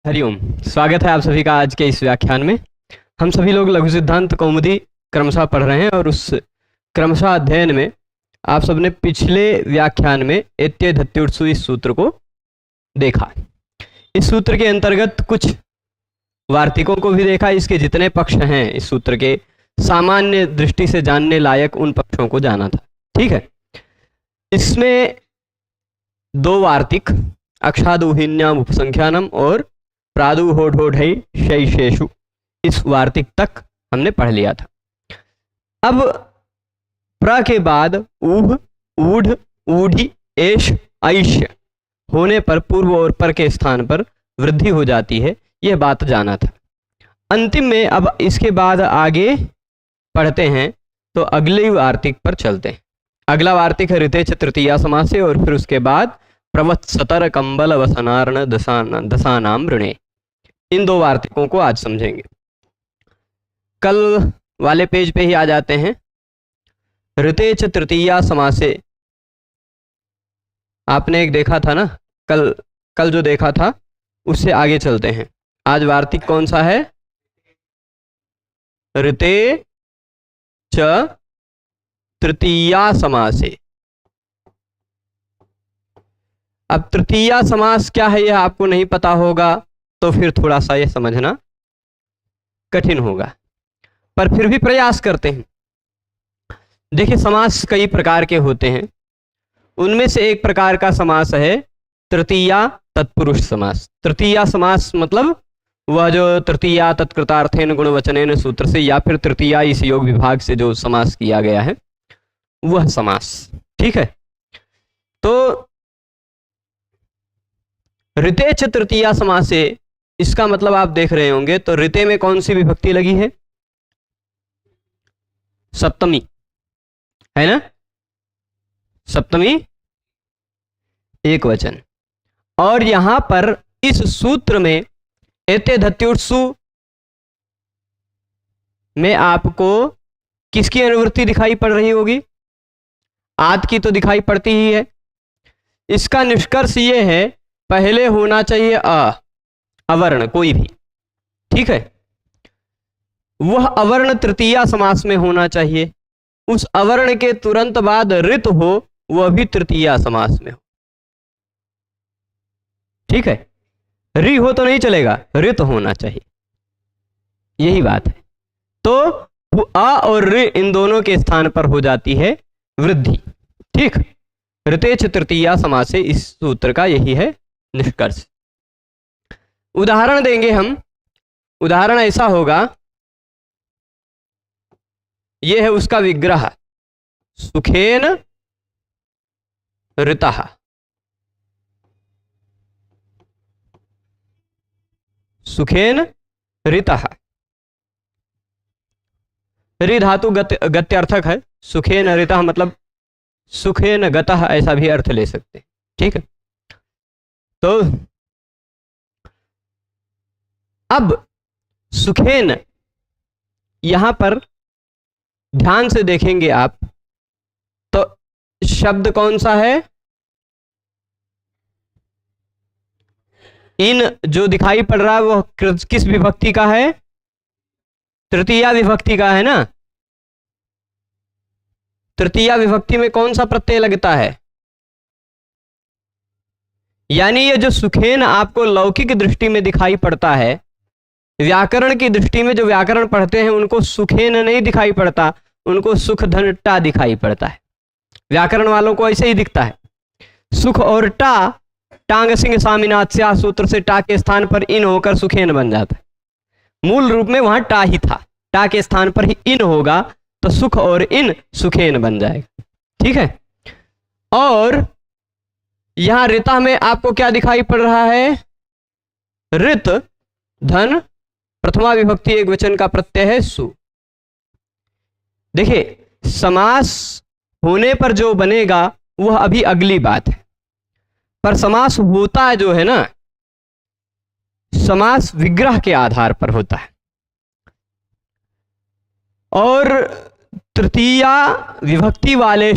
हरिओम। स्वागत है आप सभी का आज के इस व्याख्यान में। हम सभी लोग लघु सिद्धांत कौमुदी क्रमशः पढ़ रहे हैं और उस क्रमशः अध्ययन में आप सबने पिछले व्याख्यान में एत्य धत्युत्सु इस सूत्र को देखा। इस सूत्र के अंतर्गत कुछ वार्तिकों को भी देखा। इसके जितने पक्ष हैं इस सूत्र के सामान्य दृष्टि से जानने लायक उन पक्षों को जाना था। ठीक है, इसमें दो वार्तिक अक्षादुहिन्याम उपसंख्यानम और प्रादुहोढोढै शैशेषु इस वार्तिक तक हमने पढ़ लिया था। अब प्र के बाद ऊह, ऊढ़, ऊढ़ी, एष, ऐष्य होने पर पूर्व और पर के स्थान पर वृद्धि हो जाती है, यह बात जाना था। अंतिम में अब इसके बाद आगे पढ़ते हैं तो अगले वार्तिक पर चलते हैं। अगला वार्तिक है ऋते च तृतीया समासे और फिर उसके बाद प्रवत्सतर कंबल वसनार्ण दशानाम ऋणे। इन दो वार्तिकों को आज समझेंगे। कल वाले पेज पे ही आ जाते हैं। ऋते च तृतीया समासे आपने एक देखा था ना, कल जो देखा था उससे आगे चलते हैं। आज वार्तिक कौन सा है? ऋते च तृतीया समासे। अब तृतीया समास क्या है यह आपको नहीं पता होगा तो फिर थोड़ा सा यह समझना कठिन होगा, पर फिर भी प्रयास करते हैं। देखिए, समास कई प्रकार के होते हैं। उनमें से एक प्रकार का समास है तृतीया तत्पुरुष समास। तृतीया समास मतलब वह जो तृतीया तत्कृतार्थेन गुणवचनेन सूत्र से या फिर तृतीया इस योग विभाग से जो समास किया गया है वह समास। ठीक है, तो ऋते च तृतीया समासे इसका मतलब आप देख रहे होंगे तो ऋते में कौन सी विभक्ति लगी है? सप्तमी है ना, सप्तमी एक वचन। और यहां पर इस सूत्र में एते धत्युत्सु में आपको किसकी अनुवृत्ति दिखाई पड़ रही होगी? आद की तो दिखाई पड़ती ही है। इसका निष्कर्ष ये है पहले होना चाहिए अवर्ण कोई भी। ठीक है, वह अवर्ण तृतीया समास में होना चाहिए। उस अवर्ण के तुरंत बाद ऋत हो, वह भी तृतीया समास में हो। ठीक है, रि हो तो नहीं चलेगा, ऋत होना चाहिए, यही बात है। तो अ और ऋ इन दोनों के स्थान पर हो जाती है वृद्धि। ठीक, ऋते च तृतीया समासे इस सूत्र का यही है निष्कर्ष। उदाहरण देंगे हम। उदाहरण ऐसा होगा, यह है उसका विग्रह, सुखेन ऋतः। सुखेन ऋतः, रि धातु गत्यर्थक है। सुखेन ऋतः मतलब सुखेन गतः ऐसा भी अर्थ ले सकते हैं। ठीक है, तो अब सुखेन यहां पर ध्यान से देखेंगे आप तो शब्द कौन सा है? इन जो दिखाई पड़ रहा है वह किस विभक्ति का है? तृतीया विभक्ति का है ना। तृतीया विभक्ति में कौन सा प्रत्यय लगता है? यानी ये जो सुखेन आपको लौकिक दृष्टि में दिखाई पड़ता है, व्याकरण की दृष्टि में जो व्याकरण पढ़ते हैं उनको सुखेन नहीं दिखाई पड़ता, उनको सुख धन टा दिखाई पड़ता है। व्याकरण वालों को ऐसे ही दिखता है। सुख और टा, टांग सिंह स्वामीनाथस्या सूत्र से टा के स्थान पर इन होकर सुखेन बन जाता है। मूल रूप में वहां टा ही था, टा के स्थान पर ही इन होगा तो सुख और इन सुखेन बन जाएगा। ठीक है, और यहां ऋता में आपको क्या दिखाई पड़ रहा है? ऋत धन प्रथमा विभक्ति एक वचन का प्रत्यय है सु। देखिए, समास होने पर जो बनेगा वह अभी अगली बात है, पर समास होता है जो है ना, समास विग्रह के आधार पर होता है। और तृतीया विभक्ति वाले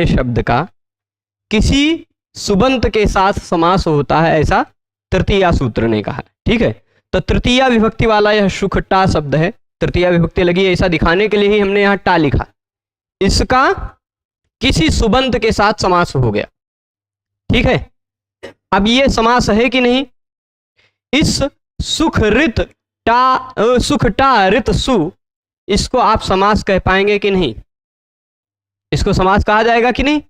शब्द का किसी सुबंत के साथ समास होता है, ऐसा तृतीया सूत्र ने कहा। ठीक है, तो तृतीया विभक्ति वाला यह सुखटा शब्द है, तृतीया विभक्ति लगी है, ऐसा दिखाने के लिए ही हमने यहाँ टा लिखा। इसका किसी सुबंत के साथ समास हो गया। ठीक है, अब ये समास है कि नहीं? इस सुख रित टा, सुख टा रित सु, इसको आप समास कह पाएंगे कि नहीं? इसको समास कहा जाएगा कि नहीं?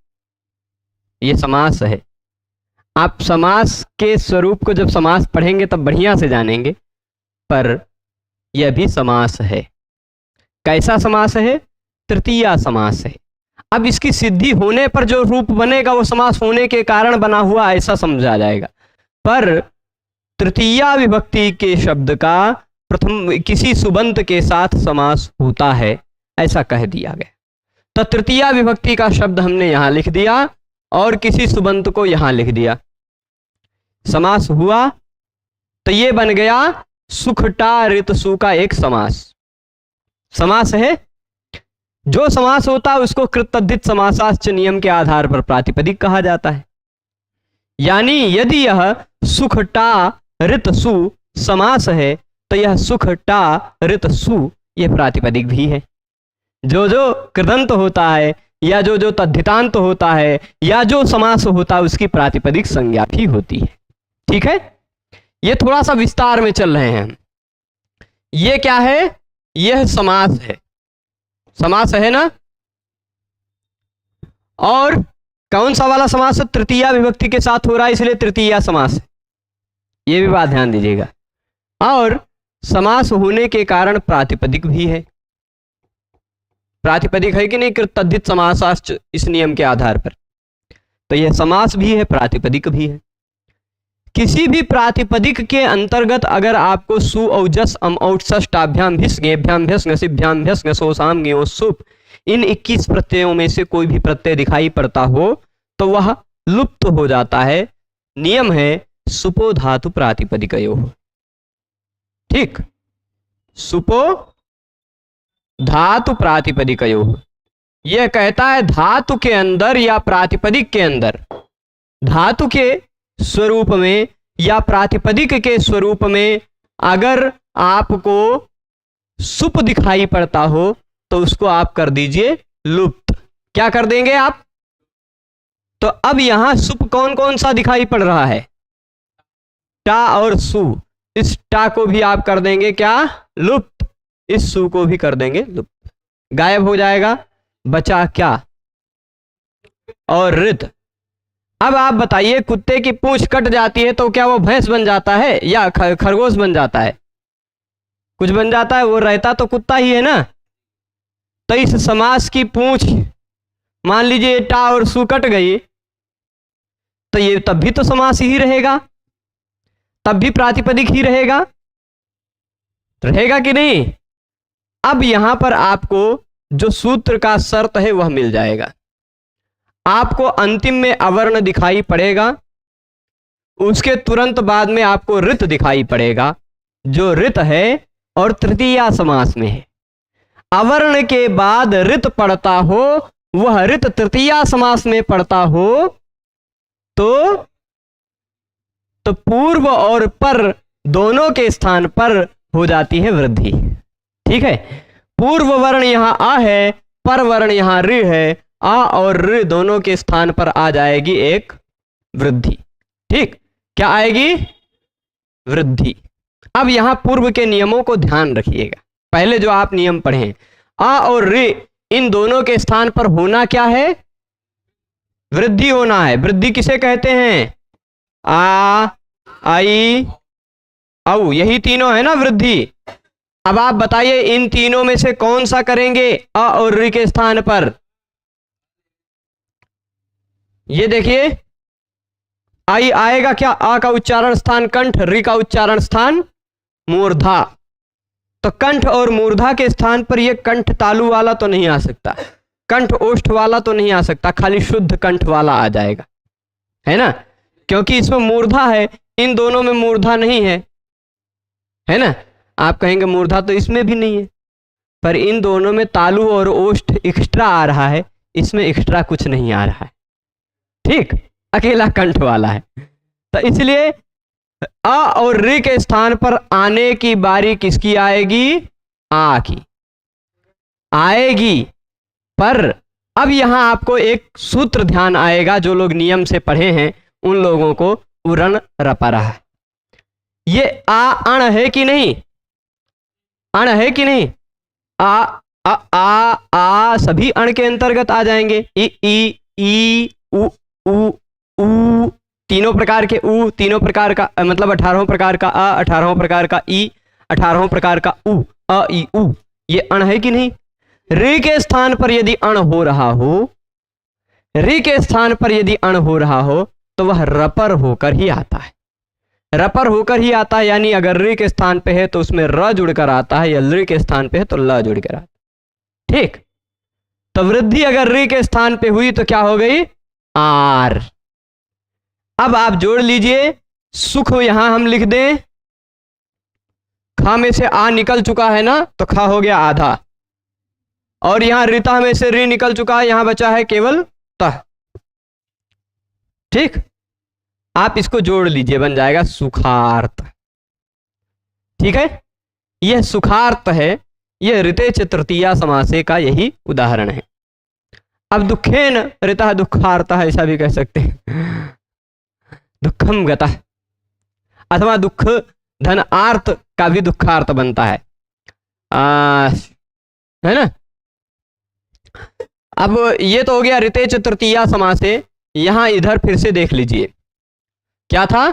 ये समास है। आप समास के स्वरूप को जब समास पढ़ेंगे तब बढ़िया से जानेंगे, पर यह भी समास है। कैसा समास है? तृतीया समास है। अब इसकी सिद्धि होने पर जो रूप बनेगा वो समास होने के कारण बना हुआ ऐसा समझा जाएगा, पर तृतीया विभक्ति के शब्द का प्रथम किसी सुबंत के साथ समास होता है, ऐसा कह दिया गया। तो तृतीया विभक्ति का शब्द हमने यहां लिख दिया और किसी सुबंत को यहां लिख दिया, समास हुआ, तो ये बन गया सुखटा ऋतसु का एक समास। समास है। जो समास होता है उसको कृतधित समासाश्च नियम के आधार पर प्रातिपदिक कहा जाता है। यानी यदि यह सुखटा ऋतसु समास है तो यह सुखटा ऋतसु यह प्रातिपदिक भी है। जो जो कृदंत होता है या जो जो तद्धितांत होता है या जो समास होता है उसकी प्रातिपदिक संज्ञा भी होती है। ठीक है, ये थोड़ा सा विस्तार में चल रहे हैं। ये क्या है? यह समास है, समास है ना। और कौन सा वाला समास? तृतीया विभक्ति के साथ हो रहा है इसलिए तृतीया समास है, ये भी बात ध्यान दीजिएगा। और समास होने के कारण प्रातिपदिक भी है। प्रातिपदिक है कि नहीं? कृतधित समासाश्च इस नियम के आधार पर, तो यह समास भी है, प्रातिपदिक भी है। किसी भी प्रातिपदिक के अंतर्गत अगर आपको सु औजस अम औट षष्टाभ्याम भिस गेभ्याम भ्यस नसिभ्याम भ्यस नसोसाम ज्ञो सुप इन 21 प्रत्ययों में से कोई भी प्रत्यय दिखाई पड़ता हो तो वह लुप्त हो जाता है। नियम है सुपो धातु प्रातिपदिकयोः। ठीक, सुपो धातु प्रातिपदिकयोः। यह कहता है धातु के अंदर या प्रातिपदिक के अंदर, धातु के स्वरूप में या प्रातिपदिक के स्वरूप में अगर आपको सुप दिखाई पड़ता हो तो उसको आप कर दीजिए लुप्त। क्या कर देंगे आप? तो अब यहां सुप कौन कौन सा दिखाई पड़ रहा है? टा और सु। इस टा को भी आप कर देंगे क्या? लुप्त। इस सु को भी कर देंगे लुप्त, गायब हो जाएगा। बचा क्या? और रित। अब आप बताइए, कुत्ते की पूंछ कट जाती है तो क्या वो भैंस बन जाता है या खरगोश बन जाता है? कुछ बन जाता है, वो रहता तो कुत्ता ही है ना। तो इस समास की पूंछ मान लीजिए टा और सु कट गई तो ये तब भी तो समास ही रहेगा, तब भी प्रातिपदिक ही रहेगा, रहेगा कि नहीं? अब यहां पर आपको जो सूत्र का शर्त है वह मिल जाएगा। आपको अंतिम में अवर्ण दिखाई पड़ेगा, उसके तुरंत बाद में आपको ऋत दिखाई पड़ेगा, जो ऋत है और तृतीया समास में है। अवर्ण के बाद ऋत पड़ता हो, वह ऋत तृतीया समास में पड़ता हो तो पूर्व और पर दोनों के स्थान पर हो जाती है वृद्धि। ठीक है, पूर्व वर्ण यहां आ है, पर वर्ण यहां ऋ है, आ और ऋ दोनों के स्थान पर आ जाएगी एक वृद्धि। ठीक, क्या आएगी? वृद्धि। अब यहां पूर्व के नियमों को ध्यान रखिएगा। पहले जो आप नियम पढ़े, आ और ऋ इन दोनों के स्थान पर होना क्या है? वृद्धि होना है। वृद्धि किसे कहते हैं? आ, आई, औ, यही तीनों है ना वृद्धि। अब आप बताइए इन तीनों में से कौन सा करेंगे आ और ऋ के स्थान पर? ये देखिए, आई आएगा क्या? आ का उच्चारण स्थान कंठ, ऋ का उच्चारण स्थान मूर्धा। तो कंठ और मूर्धा के स्थान पर ये कंठ तालु वाला तो नहीं आ सकता, कंठ ओष्ठ वाला तो नहीं आ सकता, खाली शुद्ध कंठ वाला आ जाएगा, है ना, क्योंकि इसमें मूर्धा है, इन दोनों में मूर्धा नहीं है ना। आप कहेंगे मूर्धा तो इसमें भी नहीं है, पर इन दोनों में तालु और ओष्ठ एक्स्ट्रा आ रहा है, इसमें एक्स्ट्रा कुछ नहीं आ रहा है। ठीक, अकेला कंठ वाला है। तो इसलिए अ और ऋ के स्थान पर आने की बारी किसकी आएगी? आ की आएगी। पर अब यहां आपको एक सूत्र ध्यान आएगा, जो लोग नियम से पढ़े हैं उन लोगों को, उरण रपरा है। ये आ अण है कि नहीं? अण है कि नहीं? आ सभी अण के अंतर्गत आ जाएंगे। ई उ ऊ, तीनों प्रकार के उ, तीनों प्रकार का मतलब 18 प्रकार का अ, 18 प्रकार का ई, 18 प्रकार का उ, अ ई उ, ये अण है कि नहीं? ऋ के स्थान पर यदि अण हो रहा हो, ऋ के स्थान पर यदि अण हो रहा हो तो वह रपर होकर ही आता है। रपर होकर ही आता है, यानी अगर ऋ के स्थान पे है तो उसमें र जुड़कर आता है, या ऋ के स्थान पे है तो ल जुड़कर आता है। ठीक, तो वृद्धि अगर ऋ के स्थान पे हुई तो क्या हो गई? आर। अब आप जोड़ लीजिए, सुख यहां हम लिख दें, खा में से आ निकल चुका है ना, तो खा हो गया आधा, और यहां ऋता में से ऋ निकल चुका है, यहां बचा है केवल तह। ठीक, आप इसको जोड़ लीजिए, बन जाएगा सुखार्थ। ठीक है, यह सुखार्थ है, यह ऋते च तृतीया समासे का यही उदाहरण है। अब दुखेन ऋतः दुखार्थ, ऐसा भी कह सकते हैं, दुखम गतः, अथवा दुख धन आर्थ का भी दुखार्थ बनता है ना। अब ये तो हो गया ऋते च तृतीया समासे। यहां इधर फिर से देख लीजिए, क्या था?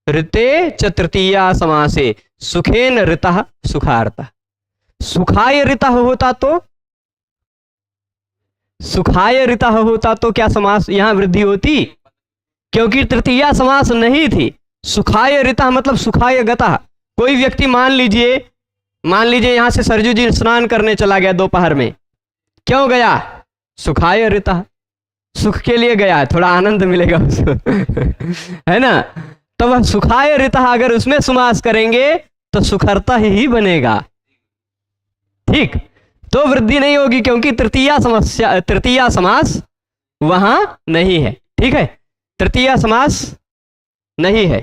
ऋते च तृतीया समासे सुखेन ऋतः सुखार्थ। सुखाय ऋतः होता तो, सुखाय ऋतः होता तो क्या समास यहां वृद्धि होती? क्योंकि तृतीया समास नहीं थी। सुखाय ऋतः मतलब सुखाय गतः। कोई व्यक्ति मान लीजिए यहां से सरजू जी स्नान करने चला गया दोपहर में, क्यों गया? सुखाय ऋतः, सुख के लिए गया, थोड़ा आनंद मिलेगा उसको है ना। तो वह सुखाय ऋतः अगर उसमें समास करेंगे तो सुखरता ही बनेगा। ठीक, तो वृद्धि नहीं होगी, क्योंकि तृतीया समास वहां नहीं है। ठीक है, तृतीया समास नहीं है,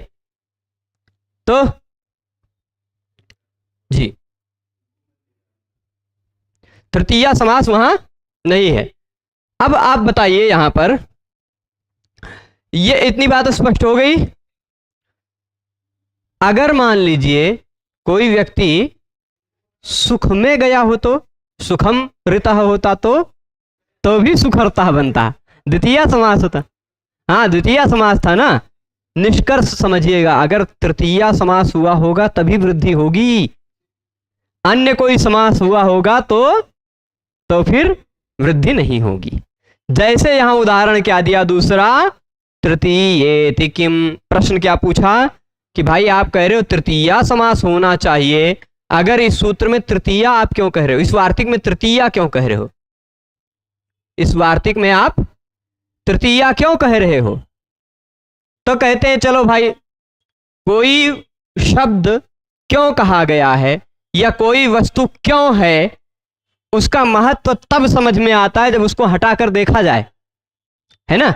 तो जी तृतीया समास वहां नहीं है। अब आप बताइए, यहां पर ये इतनी बात स्पष्ट हो गई। अगर मान लीजिए कोई व्यक्ति सुख में गया हो तो सुखम ऋतः होता तो भी सुखरता बनता, द्वितीय समास होता। हाँ, द्वितीय समास था ना। निष्कर्ष समझिएगा, अगर तृतीया समास हुआ होगा तभी वृद्धि होगी, अन्य कोई समास हुआ होगा तो फिर वृद्धि नहीं होगी। जैसे यहां उदाहरण क्या दिया दूसरा, तृतीयेति किम। प्रश्न क्या पूछा कि भाई आप कह रहे हो तृतीया समास होना चाहिए, अगर इस सूत्र में तृतीया आप क्यों कह रहे हो? इस वार्तिक में तृतीया क्यों कह रहे हो? इस वार्तिक में आप तृतीया क्यों कह रहे हो? तो कहते हैं चलो भाई, कोई शब्द क्यों कहा गया है या कोई वस्तु क्यों है, उसका महत्व तब समझ में आता है जब उसको हटाकर देखा जाए, है ना।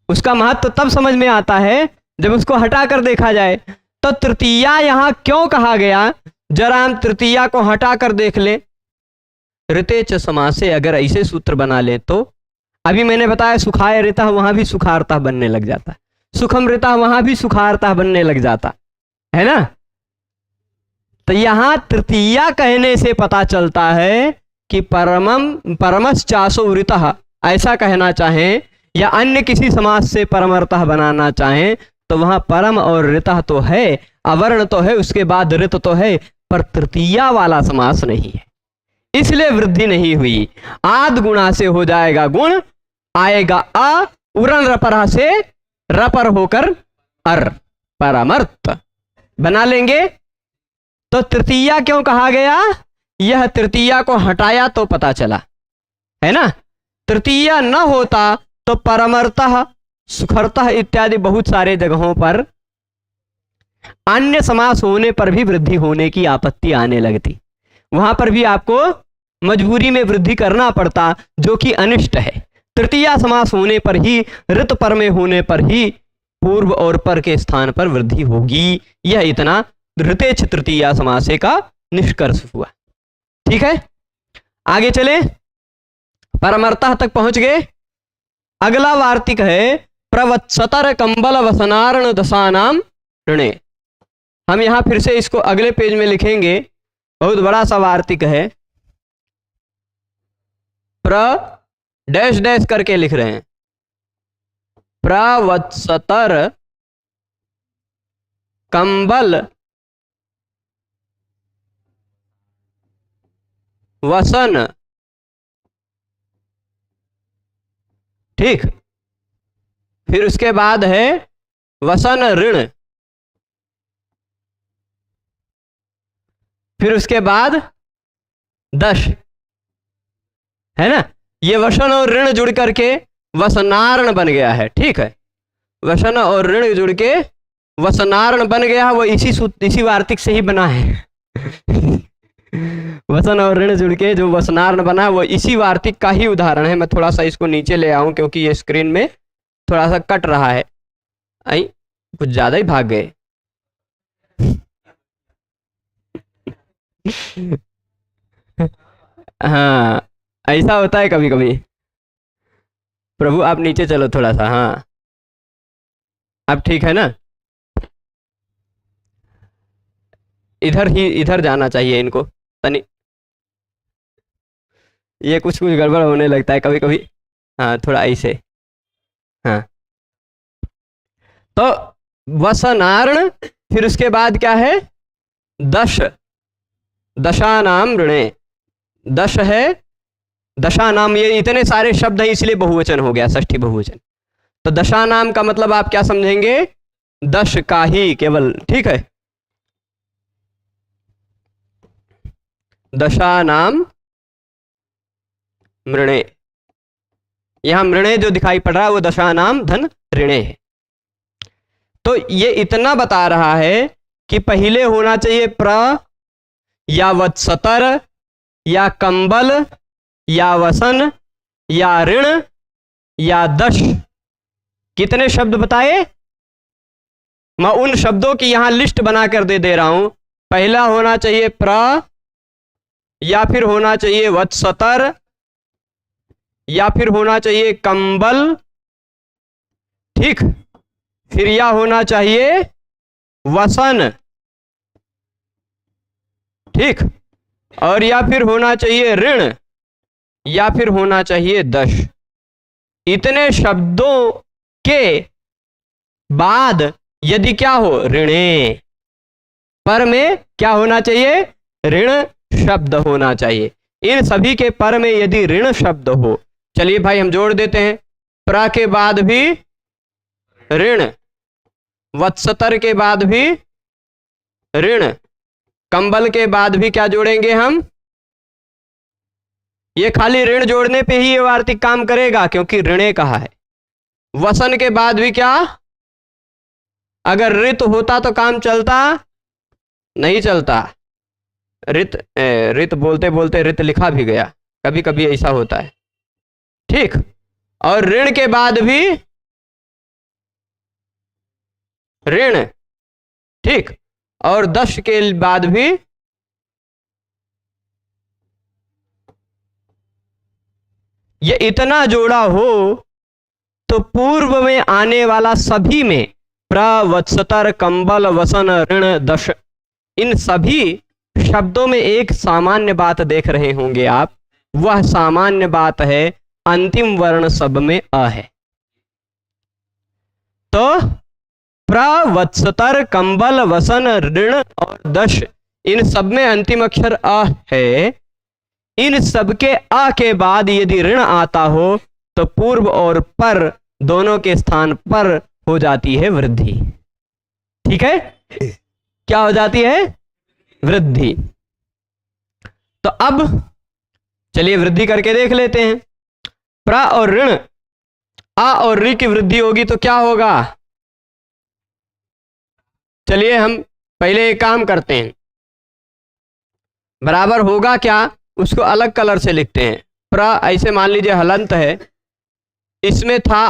उसका महत्व तब समझ में आता है जब उसको हटाकर देखा जाए। तो तृतीया यहां क्यों कहा गया, जरा हम तृतीया को हटाकर देख ले। ऋते च समासे अगर ऐसे सूत्र बना ले तो अभी मैंने बताया सुखाय ऋतः, वहां भी सुखार्ता बनने लग जाता, सुखम ऋतः वहां भी सुखार्ता बनने लग जाता है ना। तो यहां तृतीया कहने से पता चलता है कि परमश्चासो ऋतः ऐसा कहना चाहें या अन्य किसी समास से परमर्तः बनाना चाहें तो वहां परम और ऋतः तो है, अवर्ण तो है, उसके बाद ऋत तो है, पर तृतीया वाला समास नहीं है, इसलिए वृद्धि नहीं हुई। आद गुणा से हो जाएगा गुण, आएगा अ, उरण रपरा से रपर होकर अर, परमर्थ बना लेंगे। तो तृतीया क्यों कहा गया? यह तृतीया को हटाया तो पता चला, है ना। तृतीया न होता तो परमर्थः, सुखरतः इत्यादि बहुत सारे जगहों पर अन्य समास होने पर भी वृद्धि होने की आपत्ति आने लगती, वहां पर भी आपको मजबूरी में वृद्धि करना पड़ता, जो कि अनिष्ट है। तृतीया समास होने पर ही, ऋत पर में होने पर ही पूर्व और पर के स्थान पर वृद्धि होगी। यह इतना ऋतेच तृतीया समासे का निष्कर्ष हुआ। ठीक है, आगे चले, परमर्तः तक पहुंच गए। अगला वार्तिक है प्रवत्सतर कंबल वसनारण दशानाम ऋणे। हम यहां फिर से इसको अगले पेज में लिखेंगे, बहुत बड़ा सा वार्तिक है। प्र डैश डैश करके लिख रहे हैं, प्रवत्सतर कंबल वसन, ठीक, फिर उसके बाद है वसन ऋण, फिर उसके बाद दश, है ना। ये वसन और ऋण जुड़ करके वसनारण बन गया है। ठीक है, वसन और ऋण जुड़ के वसनारण बन गया, वो इसी वार्तिक से ही बना है। वसन और ऋण जुड़ के जो वसनारण बना वो इसी वार्तिक का ही उदाहरण है। मैं थोड़ा सा इसको नीचे ले आऊं क्योंकि ये स्क्रीन में थोड़ा सा कट रहा है। आई कुछ ज्यादा ही भाग गए। हाँ, ऐसा होता है कभी कभी। प्रभु आप नीचे चलो थोड़ा सा। हाँ, अब ठीक है ना। इधर जाना चाहिए इनको तनी, ये कुछ गड़बड़ होने लगता है कभी कभी। हाँ, थोड़ा ऐसे। हाँ, तो वसनारण, फिर उसके बाद क्या है, दश, दशानाम ऋणे, दश है, दशानाम, ये इतने सारे शब्द हैं इसलिए बहुवचन हो गया, षष्ठी बहुवचन। तो दशानाम का मतलब आप क्या समझेंगे, दश का ही केवल। ठीक है, दशानाम मृणे, यहां मृणे जो दिखाई पड़ रहा है वो दशानाम धन ऋणे है। तो ये इतना बता रहा है कि पहले होना चाहिए प्र या वत्सतर या कंबल या वसन या ऋण या दश। कितने शब्द बताए, मैं उन शब्दों की यहां लिस्ट बना कर दे रहा हूं। पहला होना चाहिए प्र, या फिर होना चाहिए वत्सतर, या फिर होना चाहिए कंबल, ठीक, फिर या होना चाहिए वसन, ठीक, और या फिर होना चाहिए ऋण, या फिर होना चाहिए दश। इतने शब्दों के बाद यदि क्या हो, ऋणे, पर में क्या होना चाहिए, ऋण शब्द होना चाहिए। इन सभी के पर में यदि ऋण शब्द हो, चलिए भाई हम जोड़ देते हैं। प्र के बाद भी ऋण, वत्सतर के बाद भी ऋण, कंबल के बाद भी क्या जोड़ेंगे हम, ये खाली ऋण जोड़ने पे ही ये वार्तिक काम करेगा क्योंकि ऋणे कहा है। वसन के बाद भी क्या, अगर ऋत होता तो काम चलता, नहीं चलता। ऋत बोलते बोलते ऋत लिखा भी गया, कभी कभी ऐसा होता है, ठीक। और ऋण के बाद भी ऋण, ठीक, और दश के बाद भी ये इतना जोड़ा हो तो पूर्व में आने वाला सभी में प्र, वत्सतर, कंबल, वसन, ऋण, दश, इन सभी शब्दों में एक सामान्य बात देख रहे होंगे आप। वह सामान्य बात है अंतिम वर्ण सब में अ है। तो प्र, वत्सतर, कंबल, वसन, ऋण और दश, इन सब में अंतिम अक्षर अ है। इन सब के अ के बाद यदि ऋण आता हो तो पूर्व और पर दोनों के स्थान पर हो जाती है वृद्धि। ठीक है, क्या हो जाती है, वृद्धि। तो अब चलिए वृद्धि करके देख लेते हैं। प्र और ऋण, आ और ऋ की वृद्धि होगी तो क्या होगा, चलिए हम पहले एक काम करते हैं, बराबर होगा क्या उसको अलग कलर से लिखते हैं। प्र ऐसे मान लीजिए हलंत है, इसमें था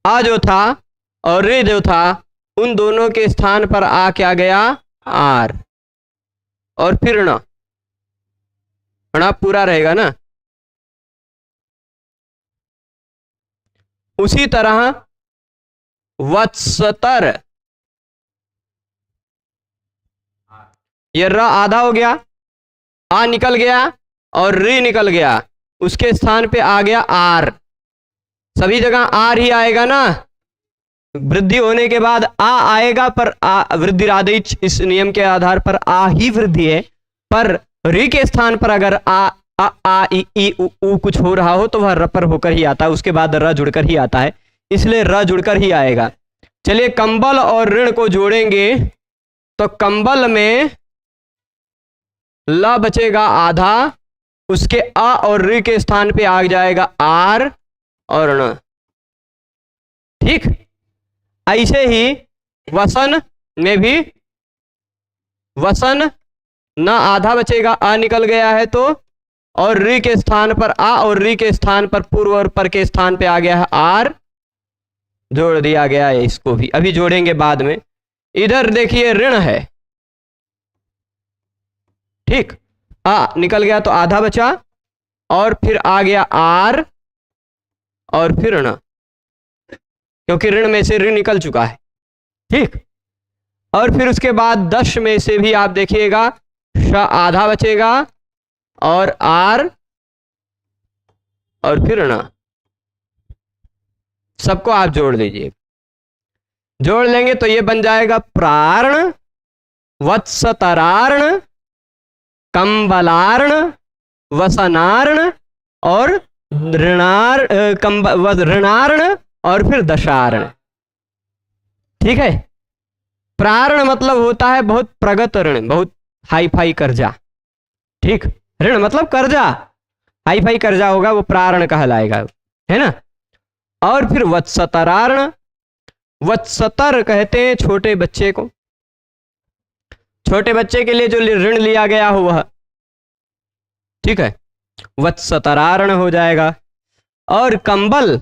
आ जो था और रे जो था, उन दोनों के स्थान पर आ क्या गया, आर, और फिर ण पूरा रहेगा ना। उसी तरह वत्सतर, ये र आधा हो गया, आ निकल गया और री निकल गया, उसके स्थान पे आ गया आर। सभी जगह आर ही आएगा ना, वृद्धि होने के बाद आ आएगा, पर वृद्धि राधेच इस नियम के आधार पर आ ही वृद्धि है, पर री के स्थान पर अगर आ ई उ कुछ हो रहा हो तो वह र पर होकर ही आता है, उसके बाद र जुड़कर ही आता है, इसलिए र जुड़कर ही आएगा। चलिए कंबल और ऋण को जोड़ेंगे तो कंबल में ल बचेगा आधा, उसके आ और री के स्थान पे आ जाएगा आर और ण। ठीक, ऐसे ही वसन में भी वसन न आधा बचेगा, आ निकल गया है तो, और री के स्थान पर आ और री के स्थान पर पूर्व और पर के स्थान पे आ गया है आर, जोड़ दिया गया है। इसको भी अभी जोड़ेंगे बाद में। इधर देखिए ऋण है, ठीक, आ निकल गया तो आधा बचा, और फिर आ गया आर और फिर ऋण, क्योंकि ऋण में से ऋण निकल चुका है। ठीक, और फिर उसके बाद 10 में से भी आप देखिएगा श आधा बचेगा और आर और फिर ऋण, सबको आप जोड़ लीजिए। जोड़ लेंगे तो ये बन जाएगा प्रार्ण, वत्सतरार्ण, कंबलार्ण, वसनार्ण और ऋणार्ण और फिर दशार्ण। ठीक है, प्रार्ण मतलब होता है बहुत प्रगत ऋण, बहुत हाई फाई कर्जा। ठीक, ऋण मतलब कर्जा, हाई फाई कर्जा होगा वो प्रार्ण कहलाएगा, है ना। और फिर वत्सतरार्ण, वत्सतर कहते हैं छोटे बच्चे को, छोटे बच्चे के लिए जो ऋण लिया गया हो वह, ठीक है, वत्सतरार्ण हो जाएगा। और कंबल,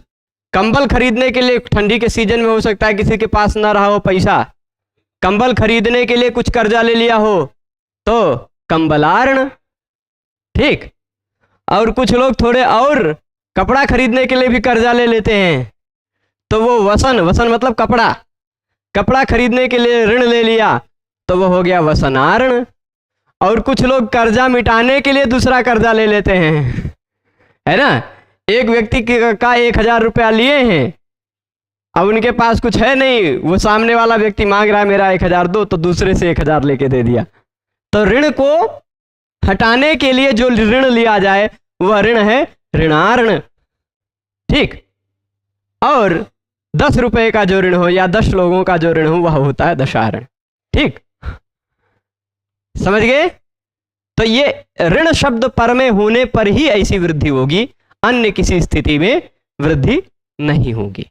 कंबल खरीदने के लिए ठंडी के सीजन में हो सकता है किसी के पास ना रहा हो पैसा, कंबल खरीदने के लिए कुछ कर्जा ले लिया हो तो कंबलार्ण। ठीक, और कुछ लोग थोड़े और कपड़ा खरीदने के लिए भी कर्जा ले लेते हैं तो वो वसन, वसन मतलब कपड़ा, कपड़ा खरीदने के लिए ऋण ले लिया तो वो हो गया वसनार्ण। और कुछ लोग कर्जा मिटाने के लिए दूसरा कर्जा ले लेते हैं, है ना। एक व्यक्ति का 1000 रुपया लिए हैं, अब उनके पास कुछ है नहीं, वो सामने वाला व्यक्ति मांग रहा है मेरा 1000 दो, तो दूसरे से 1000 लेके दे दिया। तो ऋण को हटाने के लिए जो ऋण लिया जाए वह ऋण है ऋणार्ण। ठीक, और 10 रुपए का जो ऋण हो या 10 लोगों का जो ऋण हो वह होता है दशार्ण। ठीक, समझ गए। तो ये ऋण शब्द पर में होने पर ही ऐसी वृद्धि होगी, अन्य किसी स्थिति में वृद्धि नहीं होगी।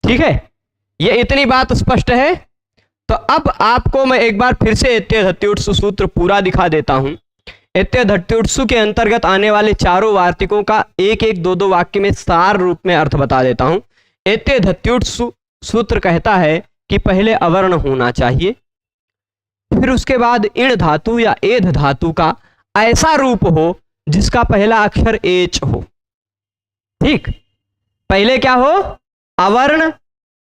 ठीक है, ये इतनी बात स्पष्ट है। तो अब आपको मैं एक बार फिर से एत्यधत्युत्सु सूत्र पूरा दिखा देता हूं। एत्यधत्युत्सु के अंतर्गत आने वाले चारों वार्तिकों का एक एक दो दो वाक्य में सार रूप में अर्थ बता देता हूं। एत्यधत्युत्सु सूत्र कहता है कि पहले अवर्ण होना चाहिए, फिर उसके बाद इण धातु या एध धातु का ऐसा रूप हो जिसका पहला अक्षर एच हो। ठीक, पहले क्या हो, अवर्ण,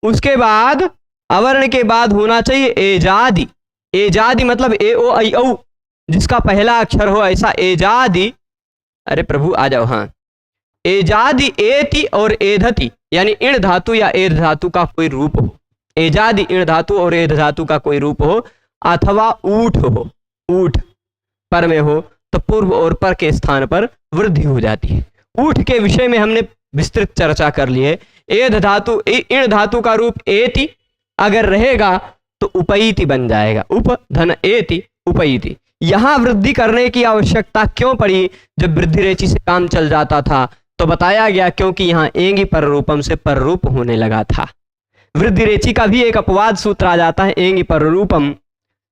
उसके बाद अवर्ण के बाद होना चाहिए एजादि। एजादि मतलब ए ओ आई औ, जिसका पहला अक्षर हो ऐसा एजादि। अरे प्रभु आ जाओ, हाँ, एजादि एति और एधति, यानी इण धातु या एध धातु का कोई रूप हो। एजादि इण धातु और एध धातु का कोई रूप हो, अथवा ऊठ हो, ऊठ पर में हो तो पूर्व और पर के स्थान पर वृद्धि हो जाती है। ऊठ के विषय में हमने विस्तृत चर्चा कर ली है। एध धातु इण धातु का रूप एति अगर रहेगा तो उपैति बन जाएगा, उप धन एति उपैति। यहां वृद्धि करने की आवश्यकता क्यों पड़ी? जब वृद्धि रेचि से काम चल जाता था तो बताया गया क्योंकि यहां एंगी पर रूपम से पर रूप होने लगा था। वृद्धि रेचि का भी एक अपवाद सूत्र आ जाता है एंगी पर रूपम,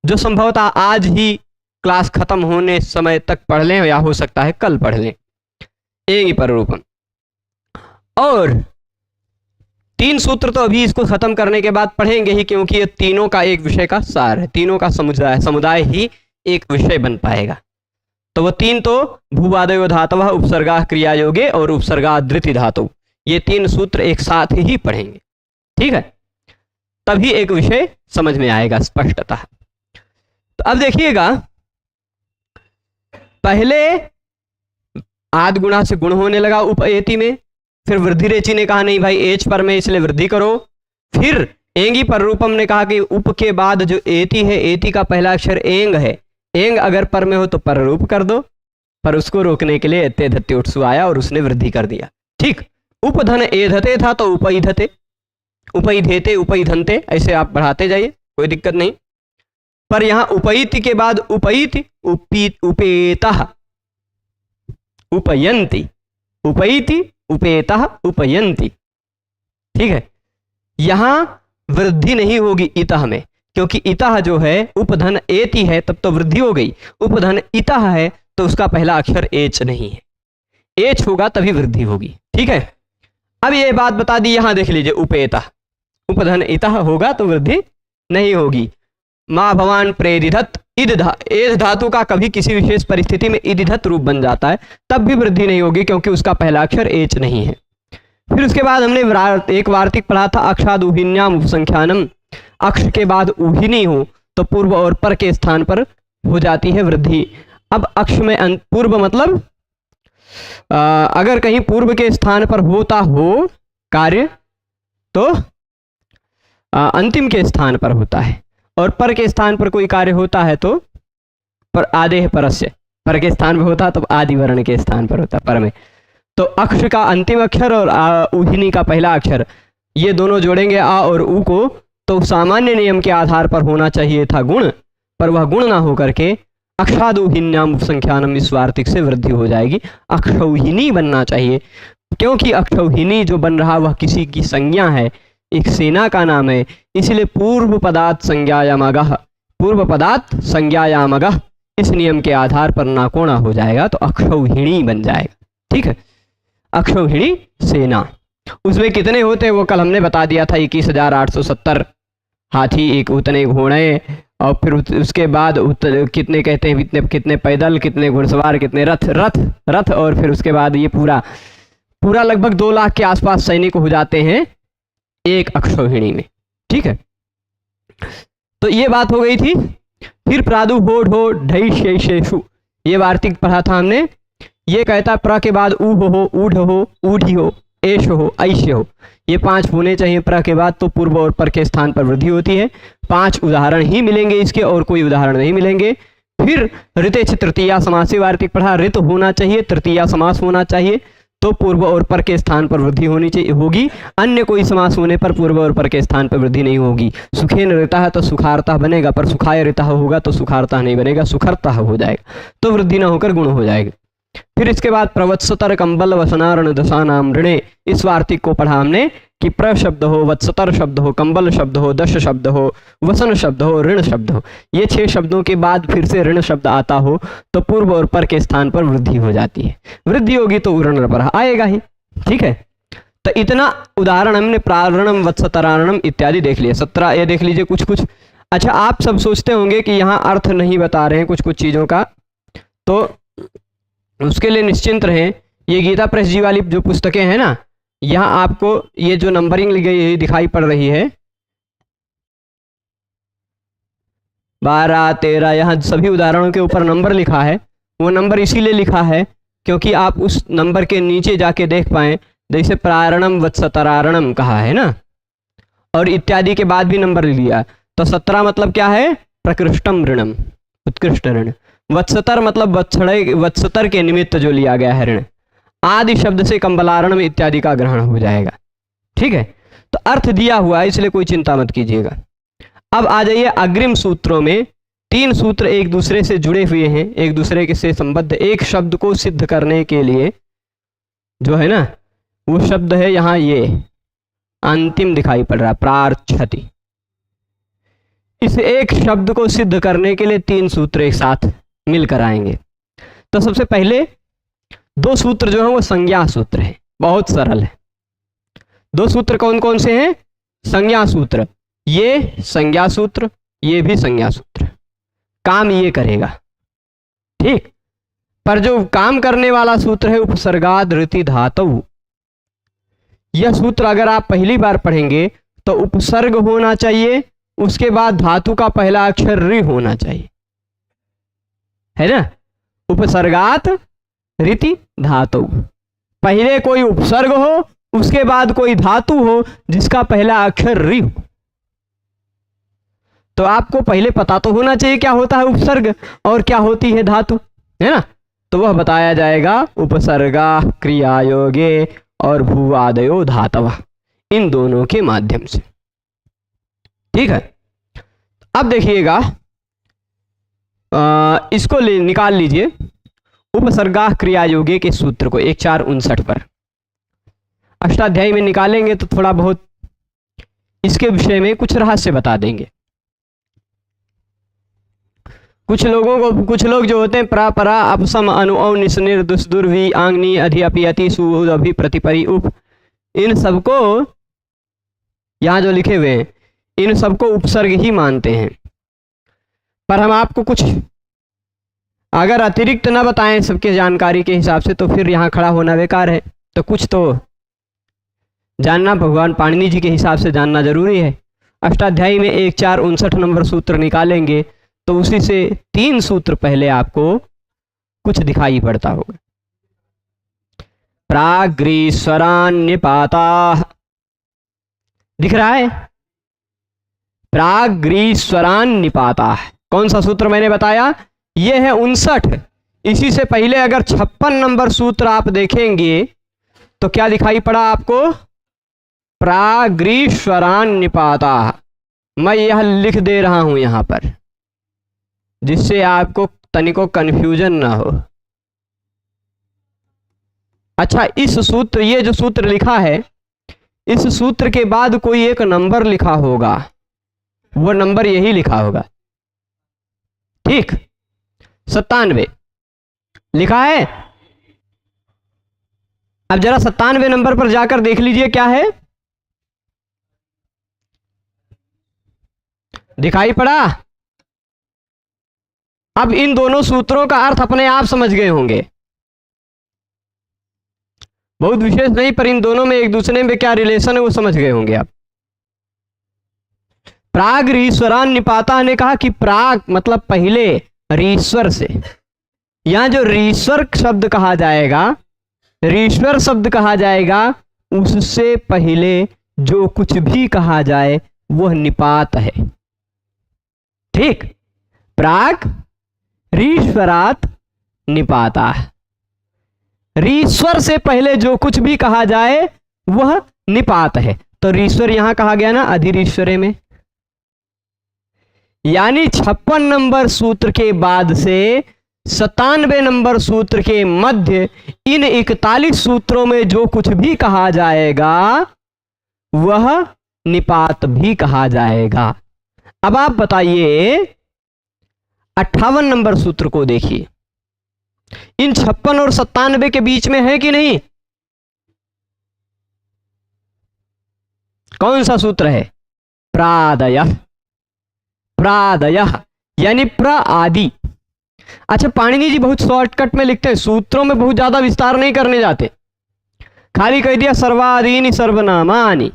जो संभवतः आज ही क्लास खत्म होने समय तक पढ़ लें या हो सकता है कल पढ़ लें। एंगी पर रूपम, और 3 सूत्र तो अभी इसको खत्म करने के बाद पढ़ेंगे ही, क्योंकि ये तीनों का एक विषय का सार है, तीनों का समुदाय ही एक विषय बन पाएगा। तो वो 3 तो भूवादयो धातवः उपसर्गा क्रिया योगे और उपसर्गा धृति धातु, ये 3 सूत्र एक साथ ही पढ़ेंगे, ठीक है, तभी एक विषय समझ में आएगा स्पष्टतः। तो अब देखिएगा, पहले आद गुणा से गुण होने लगा उपएति में, फिर वृद्धि रेचि ने कहा नहीं भाई एच पर में इसलिए वृद्धि करो, फिर एंगी पर रूपम ने कहा कि उप के बाद जो एति है, एति का पहला अक्षर एंग है, एंग अगर पर में हो तो पर रूप कर दो, पर उसको रोकने के लिए एते धत्ते उठसु आया और उसने वृद्धि कर दिया, ठीक। उपधन एधते था तो उपैधते, उपैधेते, उपैधनते, ऐसे आप बढ़ाते जाइए, कोई दिक्कत नहीं। पर यहां उपैति के बाद उपैति, उपेतः, उपयंती, उपैति, उपेतः, उपयंती, ठीक है। यहां वृद्धि नहीं होगी इतः में, क्योंकि इतः जो है उपधन एति है तब तो वृद्धि हो गई, उपधन इतः है तो उसका पहला अक्षर एच नहीं है, एच होगा तभी वृद्धि होगी, ठीक है। अब ये बात बता दी, यहां देख लीजिए, उपेतः, उपधन इतः होगा तो वृद्धि नहीं होगी। माँ भवान प्रेदिधत, एध धातु का कभी किसी विशेष परिस्थिति में इदिधत रूप बन जाता है, तब भी वृद्धि नहीं होगी क्योंकि उसका पहला अक्षर एच नहीं है। फिर उसके बाद हमने एक वार्तिक पढ़ा था, अक्षाद उहिन्याम उपसंख्यानम, अक्ष के बाद उहिनी हो तो पूर्व और पर के स्थान पर हो जाती है वृद्धि। अब अक्ष में पूर्व मतलब अगर कहीं पूर्व के स्थान पर होता हो कार्य तो अंतिम के स्थान पर होता है, और पर के स्थान पर कोई कार्य होता है तो पर आदेह परस्य, पर के स्थान पर होता तो आदि वर्ण के स्थान पर होता पर में। तो अक्ष का अंतिम अक्षर और उहिनी का पहला अक्षर, ये दोनों जोड़ेंगे आ और उ को, तो सामान्य नियम के आधार पर होना चाहिए था गुण, पर वह गुण ना हो करके अक्षादुहिन्याम उपसंख्यानम इस वार्तिक से वृद्धि हो जाएगी, अक्षौहिनी बनना चाहिए, क्योंकि अक्षौहिनी जो बन रहा वह किसी की संज्ञा है, एक सेना का नाम है, इसलिए पूर्व पदार्थ संज्ञायामगः, पूर्व पदार्थ संज्ञायामगः इस नियम के आधार पर नाकोणा हो जाएगा तो अक्षौहिणी बन जाएगा, ठीक है। अक्षौहिणी सेना, उसमें कितने होते हैं वो कल हमने बता दिया था, 21,870 हाथी, एक उतने घोड़े, और फिर उसके बाद कितने कहते हैं, कितने पैदल, कितने घुड़सवार, कितने रथ, और फिर उसके बाद ये पूरा लगभग 2 लाख के आसपास सैनिक हो जाते हैं एक अक्षौहिणी में, ठीक है। तो ये बात हो गई थी। फिर प्रादु हो ढो ढैशेषु, ये वार्तिक पढ़ा था हमने, ये कहता प्र के बाद ऊ हो, ऊढ़ हो, ऊढ़ी हो, एश हो, ऐश्य हो, ये 5 होने चाहिए प्र के बाद, तो पूर्व और पर के स्थान पर वृद्धि होती है। 5 उदाहरण ही मिलेंगे इसके, और कोई उदाहरण नहीं मिलेंगे। फिर ऋतेच तृतीया समासी वार्तिक पढ़ा, ऋत होना चाहिए, तृतीया समास होना चाहिए, तो पूर्व और पर के स्थान पर वृद्धि होनी चाहिए होगी, अन्य कोई समास होने पर पूर्व और पर के स्थान पर वृद्धि नहीं होगी। सुखेन ऋतः तो सुखार्तः बनेगा, पर सुखाय ऋतः होगा तो सुखार्तः नहीं बनेगा, सुखर्तः हो जाएगा, तो वृद्धि न होकर गुण हो जाएगा। फिर इसके बाद प्रवत्सतर कंबल वसनारण दशानाम ऋणे, इस वार्तिक को पढ़ा हमने कि प्र शब्द हो, वत्सतर शब्द हो, कंबल शब्द हो, दश शब्द हो, वसन शब्द हो, ऋण शब्द हो, ये 6 शब्दों के बाद फिर से ऋण शब्द आता हो तो पूर्व और पर के स्थान पर वृद्धि हो जाती है, वृद्धि होगी तो ऋण पर आएगा ही, ठीक है। तो इतना उदाहरण हमने प्रारणम वत्सतरारणम इत्यादि देख लिया, 17 ये देख लीजिए कुछ। अच्छा, आप सब सोचते होंगे कि यहाँ अर्थ नहीं बता रहे हैं कुछ चीज़ों का, तो उसके लिए निश्चिंत रहें, ये गीता प्रेस जी वाली जो पुस्तकें हैं ना, यहाँ आपको ये जो नंबरिंग दिखाई पड़ रही है 12, 13, यहाँ सभी उदाहरणों के ऊपर नंबर लिखा है, वो नंबर इसीलिए लिखा है क्योंकि आप उस नंबर के नीचे जाके देख पाएँ, जैसे प्रारणम वत्सतरारणम कहा है ना, और इत्यादि के बाद भी नंबर लिया, तो 17 मतलब क्या है, प्रकृष्टम ऋणम, उत्कृष्ट ऋण। वत्सतर मतलब वत्सतर के निमित्त जो लिया गया है ऋण, आदि शब्द से कंबलारणम इत्यादि का ग्रहण हो जाएगा, ठीक है। तो अर्थ दिया हुआ है, इसलिए कोई चिंता मत कीजिएगा। अब आ जाइए अग्रिम सूत्रों में, 3 सूत्र एक दूसरे से जुड़े हुए हैं, एक दूसरे के से संबद्ध, एक शब्द को सिद्ध करने के लिए जो है ना, वो शब्द है यहाँ ये अंतिम दिखाई पड़ रहा, प्रार्थति। इस एक शब्द को सिद्ध करने के लिए 3 सूत्र एक साथ मिलकर आएंगे। तो सबसे पहले 2 सूत्र जो है वो संज्ञा सूत्र है, बहुत सरल है, दो सूत्र कौन कौन से हैं? संज्ञा सूत्र, ये संज्ञा सूत्र, ये भी संज्ञा सूत्र, काम ये करेगा। ठीक, पर जो काम करने वाला सूत्र है उपसर्गाद ऋति धातु, यह सूत्र अगर आप पहली बार पढ़ेंगे तो उपसर्ग होना चाहिए, उसके बाद धातु का पहला अक्षर रि होना चाहिए, है ना। उपसर्गात ऋति धातु, पहले कोई उपसर्ग हो, उसके बाद कोई धातु हो जिसका पहला अक्षर रि हो। तो आपको पहले पता तो होना चाहिए क्या होता है उपसर्ग और क्या होती है धातु, है ना। तो वह बताया जाएगा उपसर्गा क्रियायोगे और भूवादयो धातव, इन दोनों के माध्यम से। ठीक है, अब देखिएगा, इसको निकाल लीजिए उपसर्गा क्रियायोगे के सूत्र को 1459 पर। अष्टाध्यायी में निकालेंगे तो थोड़ा बहुत इसके विषय में कुछ रहस्य बता देंगे। कुछ लोग जो होते हैं प्रा परा अपसम अनु औ निस्निर दुर्वी आंगनी अधि अपि अति सु अभि प्रतिपरि उप, इन सबको यहाँ जो लिखे हुए हैं इन सबको उपसर्ग ही मानते हैं। पर हम आपको कुछ अगर अतिरिक्त न बताएं सबके जानकारी के हिसाब से तो फिर यहाँ खड़ा होना बेकार है। तो कुछ तो जानना भगवान पाणिनि जी के हिसाब से जानना जरूरी है। अष्टाध्यायी में 1459 नंबर सूत्र निकालेंगे तो उसी से 3 सूत्र पहले आपको कुछ दिखाई पड़ता होगा। प्राग्रीश्वरान्यपाता दिख रहा है, प्राग्रीश्वरान्यपाता कौन सा सूत्र मैंने बताया? यह है 59। इसी से पहले अगर 56 नंबर सूत्र आप देखेंगे तो क्या दिखाई पड़ा आपको? प्राग्रीश्वरान्यपाता। मैं यह लिख दे रहा हूं यहां पर जिससे आपको तनिको कंफ्यूजन ना हो। अच्छा, इस सूत्र, ये जो सूत्र लिखा है, इस सूत्र के बाद कोई एक नंबर लिखा होगा, वो नंबर यही लिखा होगा। ठीक, 97 लिखा है। अब जरा 97 नंबर पर जाकर देख लीजिए क्या है, दिखाई पड़ा? अब इन दोनों सूत्रों का अर्थ अपने आप समझ गए होंगे, बहुत विशेष नहीं, पर इन दोनों में एक दूसरे में क्या रिलेशन है वो समझ गए होंगे आप। प्राग रीश्वरान्यपाता ने कहा कि प्राग मतलब पहले, रीश्वर से। यहां जो रीश्वर शब्द कहा जाएगा, रीश्वर शब्द कहा जाएगा, उससे पहले जो कुछ भी कहा जाए वह निपात है। ठीक, प्राग रीश्वरात निपाता, रीश्वर से पहले जो कुछ भी कहा जाए वह निपात है। तो रीश्वर यहां कहा गया ना अधिरीश्वरे में, यानी 56 नंबर सूत्र के बाद से 97 नंबर सूत्र के मध्य इन 41 सूत्रों में जो कुछ भी कहा जाएगा वह निपात भी कहा जाएगा। अब आप बताइए 58 नंबर सूत्र को देखिए, इन 56 और 97 के बीच में है कि नहीं? कौन सा सूत्र है? प्रादयः, प्रादयः यानी प्र आदि। अच्छा, पाणिनि जी बहुत शॉर्टकट में लिखते हैं, सूत्रों में बहुत ज्यादा विस्तार नहीं करने जाते, खाली कह दिया सर्वादीनि सर्वनामानि।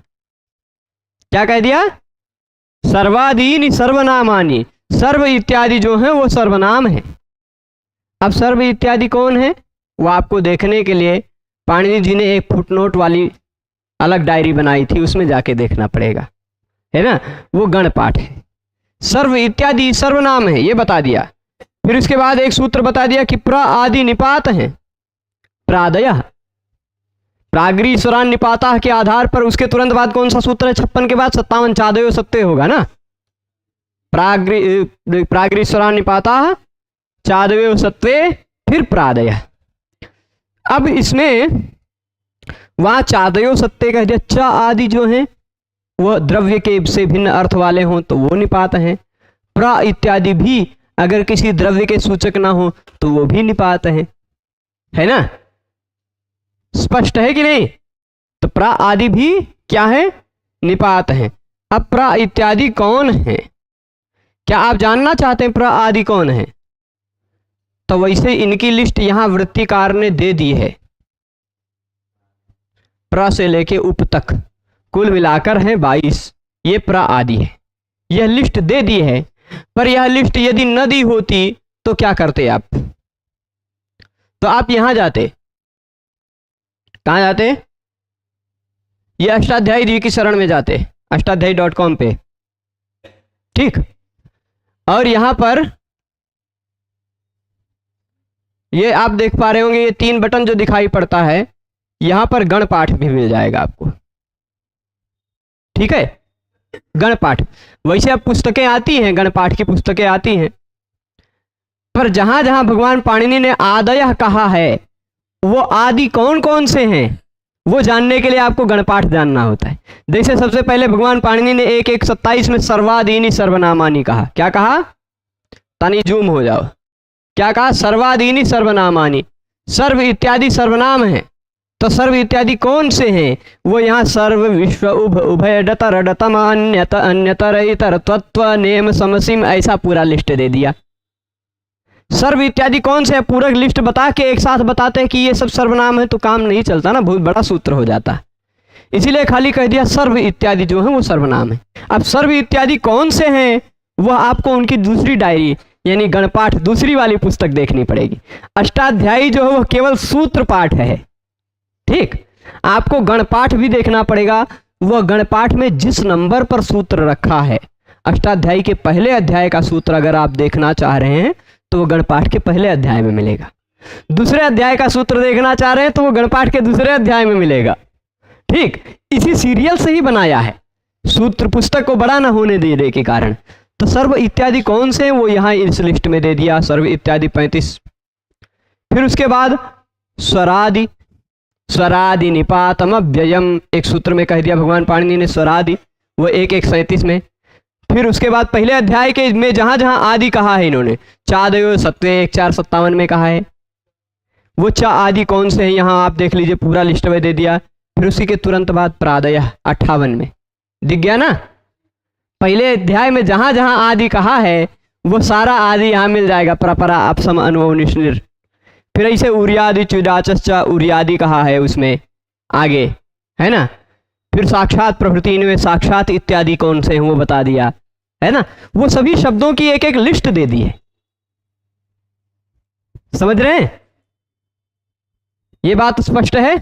क्या कह दिया? सर्वादीनि सर्वनामानि। सर्व इत्यादि जो है वो सर्वनाम है। अब सर्व इत्यादि कौन है वो आपको देखने के लिए पाणिनि जी ने एक फुटनोट वाली अलग डायरी बनाई थी, उसमें जाके देखना पड़ेगा, है ना। वो गण पाठ है। सर्व इत्यादि सर्वनाम है, ये बता दिया। फिर उसके बाद एक सूत्र बता दिया कि प्र आदि निपात है, प्रादयः, प्राग्रीश्वरान निपाता के आधार पर उसके तुरंत बाद कौन सा सूत्र है? 56 के बाद 57 चादयो सत्य होगा ना। प्राग्रीश्वरान निपाता चादयो सत्वे, फिर प्रादयः। अब इसमें वहां चादयो सत्य कह दिया, च आदि जो है वह द्रव्य के से भिन्न अर्थ वाले हों तो वो निपात हैं। प्र इत्यादि भी अगर किसी द्रव्य के सूचक ना हो तो वो भी निपात है ना। स्पष्ट है कि नहीं? तो प्र आदि भी क्या है? निपात है। अब प्र इत्यादि कौन है? क्या आप जानना चाहते हैं प्र आदि कौन है? तो वैसे इनकी लिस्ट यहां वृत्तिकार ने दे दी है, प्र से लेके उप तक कुल मिलाकर है 22, ये प्र आदि है। यह लिस्ट दे दी है, पर यह लिस्ट यदि न दी होती तो क्या करते आप? तो आप यहां जाते, कहां जाते? ये अष्टाध्यायी जी की शरण में जाते, अष्टाध्यायी.com पे, ठीक। और यहां पर ये आप देख पा रहे होंगे, ये 3 बटन जो दिखाई पड़ता है, यहां पर गण पाठ भी मिल जाएगा आपको, ठीक है। गण पाठ, वैसे अब पुस्तकें आती हैं, गण पाठ की पुस्तकें आती हैं, पर जहां जहां भगवान पाणिनि ने आदयः कहा है, वो आदि कौन कौन से हैं वो जानने के लिए आपको गणपाठ जानना होता है। जैसे सबसे पहले भगवान पाणिनि ने 1:1:27 में सर्वादीनि सर्वनामानि कहा। क्या कहा? तानी जूम हो जाओ। क्या कहा? सर्वादीनि सर्वनामानि, सर्व इत्यादि सर्वनाम है। तो सर्व इत्यादि कौन से हैं? वो यहाँ सर्व, विश्व, उभ, उभय, डत, रडतम, अन्यत, अन्यतर, इतर, तत्व, नेम, समसीम, ऐसा पूरा लिस्ट दे दिया। सर्व इत्यादि कौन से? पूरा लिस्ट बता के एक साथ बताते हैं कि ये सब सर्वनाम है तो काम नहीं चलता ना, बहुत बड़ा सूत्र हो जाता। इसीलिए खाली कह दिया सर्व इत्यादि जो है वो सर्वनाम है। अब सर्व इत्यादि कौन से हैं वह आपको उनकी दूसरी डायरी यानी गणपाठ दूसरी वाली पुस्तक देखनी पड़ेगी। अष्टाध्यायी जो है वह केवल सूत्र पाठ है, ठीक। आपको गणपाठ भी देखना पड़ेगा, वह गणपाठ में जिस नंबर पर सूत्र रखा है। अष्टाध्यायी के पहले अध्याय का सूत्र अगर आप देखना चाह रहे हैं तो वो गणपाठ के पहले अध्याय में मिलेगा। दूसरे अध्याय का सूत्र देखना चाह रहे हैं तो वो गणपाठ के दूसरे अध्याय में मिलेगा, ठीक। इसी सीरियल से ही बनाया है, सूत्र पुस्तक को बड़ा ना होने देने के कारण। तो सर्व इत्यादि कौन से हैं वो यहाँ इस लिस्ट में दे दिया, सर्व इत्यादि 35। फिर उसके बाद स्वरादि, स्वरादि निपातम अव्ययम, एक सूत्र में कह दिया भगवान पाणिनि ने स्वरादि, वो 1:1:37 में। फिर उसके बाद पहले अध्याय के में जहां जहां आदि कहा है इन्होंने, चादयो सत्वे 1:4:57 में कहा है, वो चा आदि कौन से हैं यहाँ आप देख लीजिए, पूरा लिस्ट में दे दिया। फिर उसी के तुरंत बाद प्रादय 58 में दिख गया ना। पहले अध्याय में जहां जहां आदि कहा है वो सारा आदि यहाँ मिल जाएगा, परपरा अपसम अनुभव निष्णिर। फिर ऐसे उर्यादि चुदाचश्चा उर्यादि कहा है उसमें आगे, है ना। फिर साक्षात प्रभृति, इनमें साक्षात इत्यादि कौन से हैं वो बता दिया, है ना। वो सभी शब्दों की एक एक लिस्ट दे दी है, समझ रहे हैं? ये बात स्पष्ट है।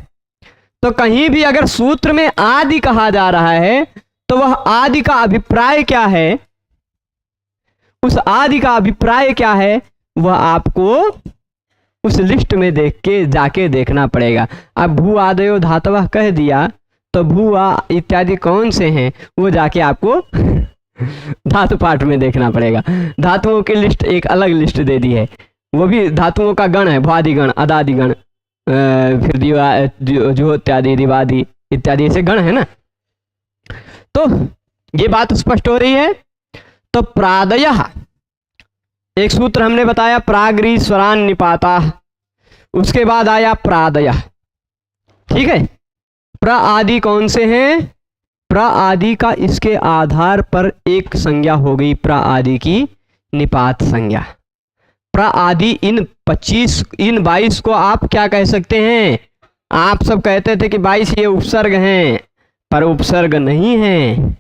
तो कहीं भी अगर सूत्र में आदि कहा जा रहा है तो वह आदि का अभिप्राय क्या है, उस आदि का अभिप्राय क्या है वह आपको उस लिस्ट में देख के जाके देखना पड़ेगा। अब भू आदयो धातवः कह दिया तो भू आ इत्यादि कौन से हैं वो जाके आपको धातु पाठ में देखना पड़ेगा। धातुओं की लिस्ट एक अलग लिस्ट दे दी है, वो भी धातुओं का गण है, भ्वादि गण, अदादि गण, फिर जो इत्यादि, दिवादि इत्यादि ऐसे गण है ना। तो ये बात स्पष्ट हो रही है। तो प्रादयः, एक सूत्र हमने बताया प्राग्री स्वरान निपाता, उसके बाद आया प्रादयः, ठीक है। प्र आदि कौन से हैं? प्र आदि का इसके आधार पर एक संज्ञा हो गई, प्र आदि की निपात संज्ञा। प्र आदि इन 22 को आप क्या कह सकते हैं? आप सब कहते थे कि 22 ये उपसर्ग हैं, पर उपसर्ग नहीं है,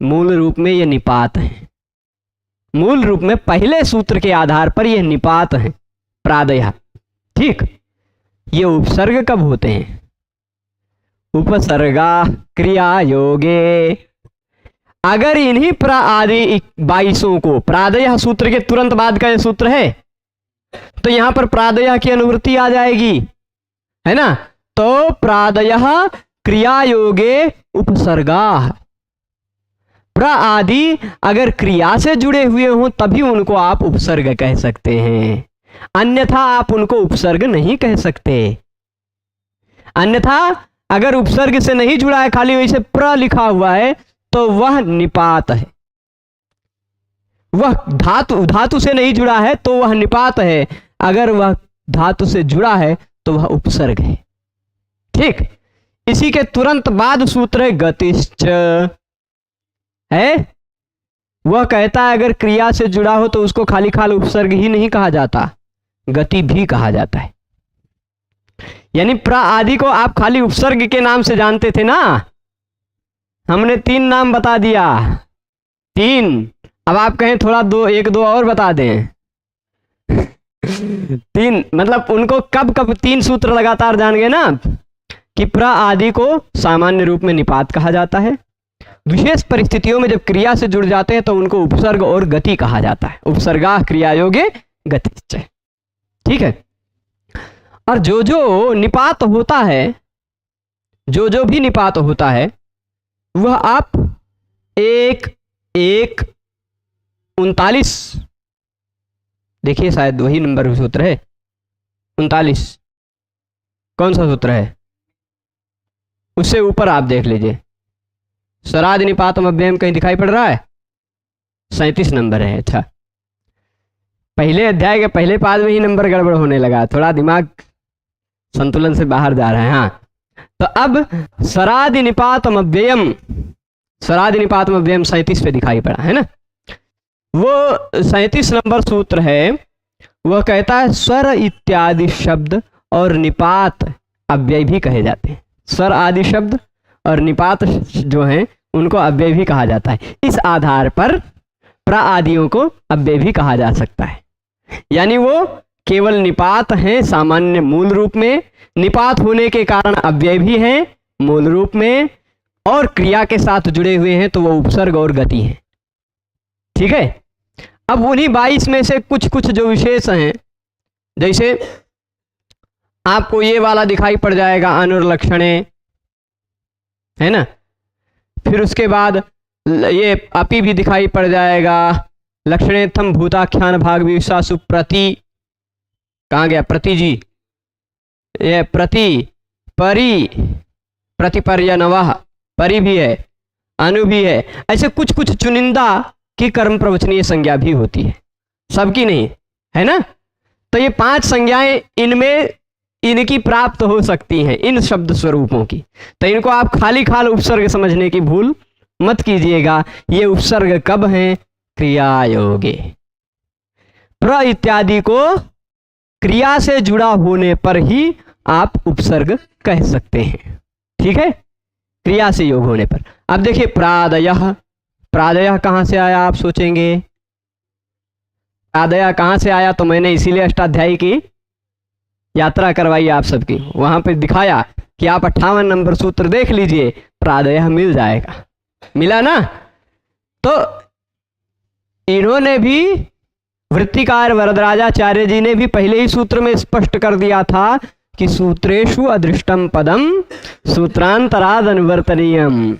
मूल रूप में ये निपात है। मूल रूप में पहले सूत्र के आधार पर ये निपात है प्रादयः, ठीक। ये उपसर्ग कब होते हैं? उपसर्गा क्रिया योगे। अगर इन्हीं प्र आदि 22 को, प्रादयः सूत्र के तुरंत बाद का ये सूत्र है, तो यहां पर प्रादयः की अनुवृत्ति आ जाएगी, है ना। तो प्रादयः क्रिया योगे उपसर्गा। प्र आदि अगर क्रिया से जुड़े हुए हों तभी उनको आप उपसर्ग कह सकते हैं, अन्यथा आप उनको उपसर्ग नहीं कह सकते। अन्यथा अगर उपसर्ग से नहीं जुड़ा है, खाली वैसे प्र लिखा हुआ है, तो वह निपात है। वह धातु से नहीं जुड़ा है तो वह निपात है, अगर वह धातु से जुड़ा है तो वह उपसर्ग है, ठीक। इसी के तुरंत बाद सूत्र है गतिश्च है। वह कहता है अगर क्रिया से जुड़ा हो तो उसको खाली खाली उपसर्ग ही नहीं कहा जाता, गति भी कहा जाता है। यानी प्र आदि को आप खाली उपसर्ग के नाम से जानते थे ना, हमने 3 नाम बता दिया, 3। अब आप कहें थोड़ा 1 2 और बता दें 3, मतलब उनको कब कब 3 सूत्र लगातार जान गए ना कि प्र आदि को सामान्य रूप में निपात कहा जाता है, विशेष परिस्थितियों में जब क्रिया से जुड़ जाते हैं तो उनको उपसर्ग और गति कहा जाता है। उपसर्गा क्रिया योगे गतिश्च, ठीक है। और जो जो निपात होता है, जो भी निपात होता है वह आप 1 1 39, देखिए शायद वही नंबर सूत्र है 39, कौन सा सूत्र है, उससे ऊपर आप देख लीजिए, स्वरादि निपातम अव्ययम कहीं दिखाई पड़ रहा है, 37 नंबर है। अच्छा, पहले अध्याय के पहले पाद में ही नंबर गड़बड़ होने लगा, थोड़ा दिमाग संतुलन से बाहर जा रहा है। हाँ, तो अब स्वरादि निपातम अव्ययम, स्वरादि निपातम अव्ययम 37 पे दिखाई पड़ा है ना। वो 37 नंबर सूत्र है, वह कहता है स्वर इत्यादि शब्द और निपात अव्यय भी कहे जाते हैं। स्वर आदि शब्द और निपात जो हैं उनको अव्यय भी कहा जाता है। इस आधार पर प्र आदियों को अव्यय भी कहा जा सकता है, यानी वो केवल निपात हैं सामान्य मूल रूप में, निपात होने के कारण अव्यय भी हैं मूल रूप में, और क्रिया के साथ जुड़े हुए हैं तो वो उपसर्ग और गति हैं, ठीक है। अब उन्हीं 22 में से कुछ कुछ जो विशेष हैं, जैसे आपको ये वाला दिखाई पड़ जाएगा अनुर्लक्षणे, है ना, फिर उसके बाद ये अपि भी दिखाई पड़ जाएगा, लक्षणेत्थम भूताख्यान भाग विवसा सुप्रति, कहाँ गया प्रति जी, ये प्रति परि प्रतिपर्यनवः, परि भी है, अनु भी है, ऐसे कुछ कुछ चुनिंदा की कर्म प्रवचनीय संज्ञा भी होती है, सबकी नहीं, है ना। तो ये 5 संज्ञाएं इनमें इनकी प्राप्त हो सकती हैं, इन शब्द स्वरूपों की। तो इनको आप खाली खाल उपसर्ग समझने की भूल मत कीजिएगा। ये उपसर्ग कब हैं, क्रिया योगे। प्र इत्यादि को क्रिया से जुड़ा होने पर ही आप उपसर्ग कह सकते हैं, ठीक है, क्रिया से योग होने पर। अब देखिए प्रादयः, प्रादयः कहां से आया आप सोचेंगे, प्रादयः कहां से आया, तो मैंने इसीलिए अष्टाध्यायी की यात्रा करवाई आप सबकी, वहां पे दिखाया कि आप 58 नंबर सूत्र देख लीजिए, प्रादयः मिल जाएगा, मिला ना। तो इन्होंने भी, वृत्तिकार वरदराजाचार्य जी ने भी पहले ही सूत्र में स्पष्ट कर दिया था कि सूत्रेषु अदृष्टम पदम सूत्रांतराद अनुवर्तनीयम।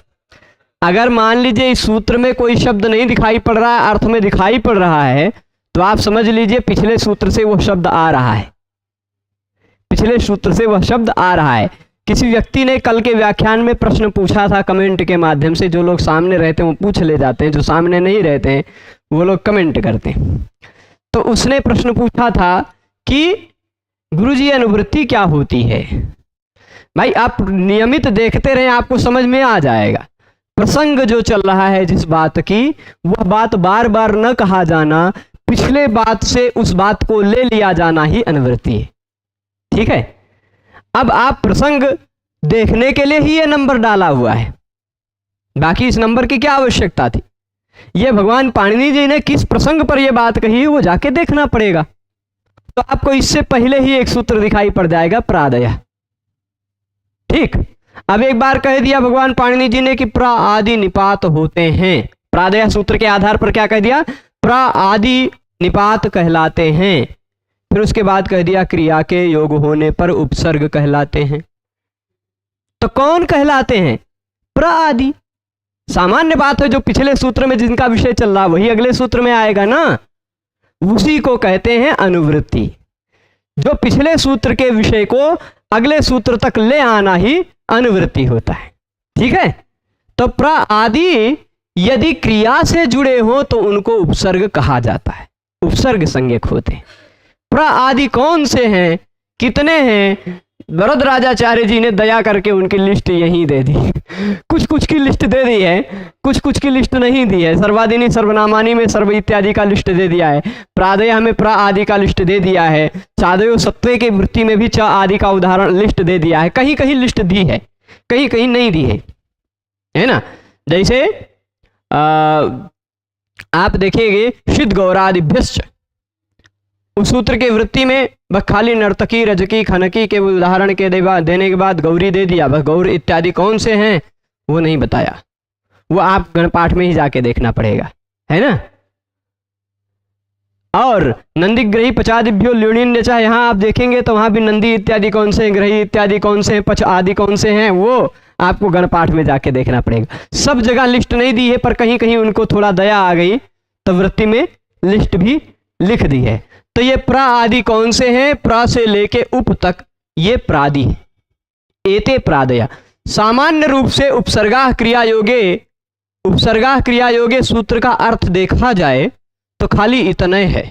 अगर मान लीजिए इस सूत्र में कोई शब्द नहीं दिखाई पड़ रहा है, अर्थ में दिखाई पड़ रहा है, तो आप समझ लीजिए पिछले सूत्र से वह शब्द आ रहा है, पिछले सूत्र से वह शब्द आ रहा है। किसी व्यक्ति ने कल के व्याख्यान में प्रश्न पूछा था कमेंट के माध्यम से, जो लोग सामने रहते हैं वो पूछ ले जाते हैं, जो सामने नहीं रहते हैं वो लोग कमेंट करते हैं। तो उसने प्रश्न पूछा था कि गुरुजी अनुवृत्ति क्या होती है। भाई आप नियमित देखते रहें, आपको समझ में आ जाएगा। प्रसंग जो चल रहा है जिस बात की, वह बात बार बार न कहा जाना, पिछले बात से उस बात को ले लिया जाना ही अनुवृत्ति है, ठीक है। अब आप प्रसंग देखने के लिए ही ये नंबर डाला हुआ है, बाकी इस नंबर की क्या आवश्यकता थी। ये भगवान पाणिनि जी ने किस प्रसंग पर यह बात कही है वो जाके देखना पड़ेगा। तो आपको इससे पहले ही एक सूत्र दिखाई पड़ जाएगा प्रादयः, ठीक। अब एक बार कह दिया भगवान पाणिनि जी ने कि प्र आदि निपात होते हैं, प्रादयः सूत्र के आधार पर क्या कह दिया, प्र आदि निपात कहलाते हैं। फिर उसके बाद कह दिया क्रिया के योग होने पर उपसर्ग कहलाते हैं। तो कौन कहलाते हैं, प्र आदि। सामान्य बात है, जो पिछले सूत्र में जिनका विषय चल रहा वही अगले सूत्र में आएगा ना, उसी को कहते हैं अनुवृत्ति। जो पिछले सूत्र के विषय को अगले सूत्र तक ले आना ही अनुवृत्ति होता है, ठीक है। तो प्र आदि यदि क्रिया से जुड़े हो तो उनको उपसर्ग कहा जाता है, उपसर्ग संज्ञक होते हैं। प्र आदि कौन से हैं, कितने हैं, वरदराजाचार्य जी ने दया करके उनकी लिस्ट यहीं दे दी। कुछ कुछ की लिस्ट दे दी है, कुछ कुछ की लिस्ट नहीं दी है। सर्वादिनी सर्वनामानी में सर्व इत्यादि का लिस्ट दे दिया है, प्रादय में प्र आदि का लिस्ट दे दिया है, चादयो सत्वे के वृत्ति में भी च आदि का उदाहरण लिस्ट दे दिया है। कहीं कहीं लिस्ट दी है, कहीं कहीं नहीं दी है ना। जैसे आप देखेंगे सिद्ध गौरादिभ्यश्च, उस सूत्र के वृत्ति में बस खाली नर्तकी रजकी खनकी के उदाहरण के देने के बाद गौरी दे दिया, बस गौर इत्यादि कौन से हैं वो नहीं बताया, वो आप गणपाठ में ही जाके देखना पड़ेगा, है ना। और नंदी ग्रही पचादिभ्यो ल्यूणिन्य, चाहे यहाँ आप देखेंगे तो वहां भी नंदी इत्यादि कौन से हैं, ग्रही इत्यादि कौन से हैं, पच आदि कौन से हैं, वो आपको गणपाठ में जाके देखना पड़ेगा। सब जगह लिस्ट नहीं दी है, पर कहीं कहीं उनको थोड़ा दया आ गई तो वृत्ति में लिस्ट भी लिख दी है। तो ये प्र आदि कौन से हैं, प्र से लेके उप तक ये प्रादि है। एते प्रादया, सामान्य रूप से उपसर्गा क्रिया योगे सूत्र का अर्थ देखा जाए तो खाली इतना है,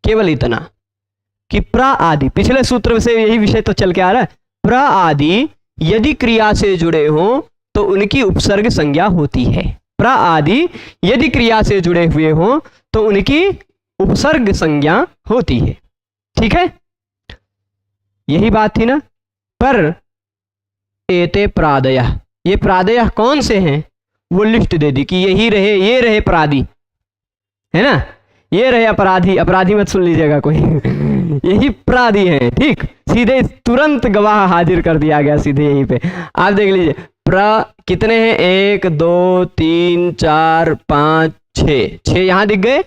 केवल इतना कि प्र आदि, पिछले सूत्र से यही विषय तो चल के आ रहा है, प्र आदि यदि क्रिया से जुड़े हों तो उनकी उपसर्ग संज्ञा होती है। प्र आदि यदि क्रिया से जुड़े हुए हों तो उनकी उपसर्ग संज्ञा होती है। ठीक है, यही बात थी ना। पर एते प्रादय, ये प्रादय कौन से हैं वो लिस्ट दे दी कि यही रहे, ये रहे प्रादि, है ना, ये रहे अपराधी, अपराधी मत सुन लीजिएगा कोई यही प्रादि है। ठीक, सीधे तुरंत गवाह हाजिर कर दिया गया सीधे यहीं पे। आप देख लीजिए प्र कितने हैं, 1 2 3 4 5 6, 6 यहां दिख गए,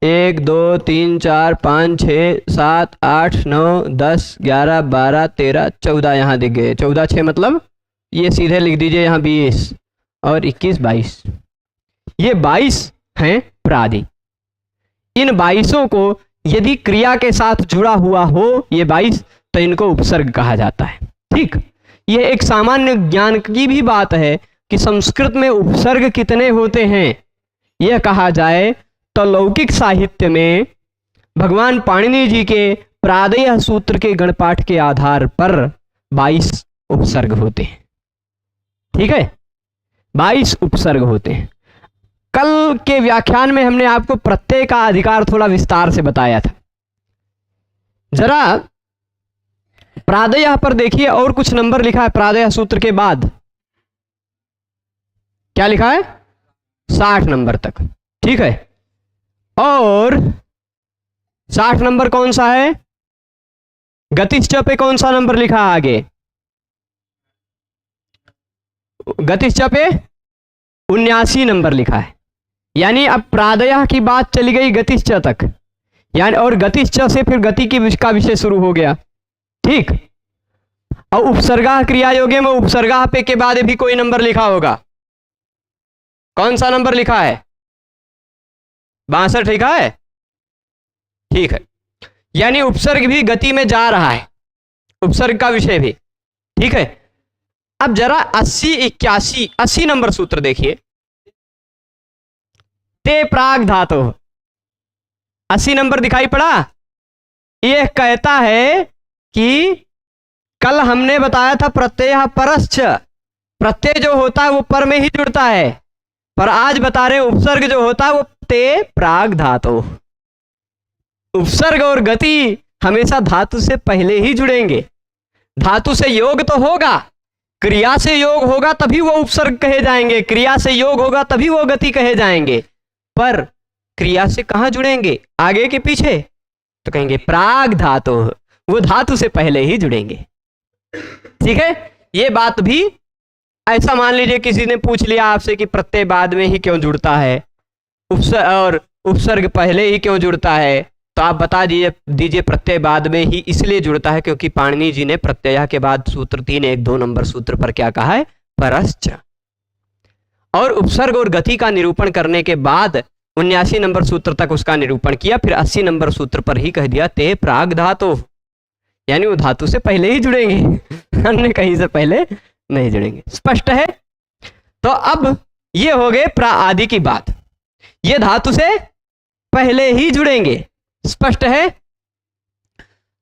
1 2 3 4 5 6 7 8 9 10 11 12 13 14 यहाँ दिख गए। 14 6 मतलब ये सीधे लिख दीजिए यहाँ 20 और 21 22, ये 22 हैं प्रादि। इन 22 को यदि क्रिया के साथ जुड़ा हुआ हो ये 22, तो इनको उपसर्ग कहा जाता है। ठीक, यह एक सामान्य ज्ञान की भी बात है कि संस्कृत में उपसर्ग कितने होते हैं यह कहा जाए तो लौकिक साहित्य में भगवान पाणिनि जी के प्रादेय सूत्र के गणपाठ के आधार पर 22 उपसर्ग होते हैं। ठीक है, 22 उपसर्ग होते हैं। कल के व्याख्यान में हमने आपको प्रत्यय का अधिकार थोड़ा विस्तार से बताया था। जरा प्रादेय पर देखिए, और कुछ नंबर लिखा है प्रादेय सूत्र के बाद, क्या लिखा है, 60 नंबर तक। ठीक है, और 60 नंबर कौन सा है, गतिश्च पे कौन सा नंबर लिखा है आगे, गतिश्च पे 79 नंबर लिखा है। यानी अब प्रादय की बात चली गई गतिश्च तक, यानी और गतिश्च से फिर गति का विषय शुरू हो गया। ठीक, और उपसर्गा क्रिया योगे में उपसर्गा पे के बाद भी कोई नंबर लिखा होगा, कौन सा नंबर लिखा है, 62 लिखा है। ठीक है, यानी उपसर्ग भी गति में जा रहा है, उपसर्ग का विषय भी। ठीक है, अब जरा 80 81 80 नंबर सूत्र देखिए, ते प्राग धातु, 80 नंबर दिखाई पड़ा। यह कहता है कि कल हमने बताया था प्रत्यय परश्च, प्रत्यय जो होता है वो पर में ही जुड़ता है, पर आज बता रहे उपसर्ग जो होता है वो ते प्राग धातु। उपसर्ग और गति हमेशा धातु से पहले ही जुड़ेंगे। धातु से योग तो होगा, क्रिया से योग होगा तभी वो उपसर्ग कहे जाएंगे, क्रिया से योग होगा तभी वो गति कहे जाएंगे। पर क्रिया से कहां जुड़ेंगे, आगे के पीछे, तो कहेंगे प्राग धातु, वो धातु से पहले ही जुड़ेंगे। ठीक है, ये बात भी ऐसा मान लीजिए किसी ने पूछ लिया आपसे कि प्रत्यय बाद में ही क्यों जुड़ता है, और उपसर्ग पहले ही क्यों जुड़ता है, तो आप बता दीजिए प्रत्यय बाद में ही इसलिए जुड़ता है क्योंकि पाणिनि जी ने प्रत्यय के बाद सूत्र 3 1 2 नंबर सूत्र पर क्या कहा है, परश्च। और उपसर्ग और गति का निरूपण करने के बाद 79 नंबर सूत्र तक उसका निरूपण किया, फिर 80 नंबर सूत्र पर ही कह दिया ते प्राग धातु, यानी वो धातु से पहले ही जुड़ेंगे, अन्य कहीं से पहले नहीं जुड़ेंगे। स्पष्ट है। तो अब ये हो गए प्रा आदि की बात, ये धातु से पहले ही जुड़ेंगे, स्पष्ट है।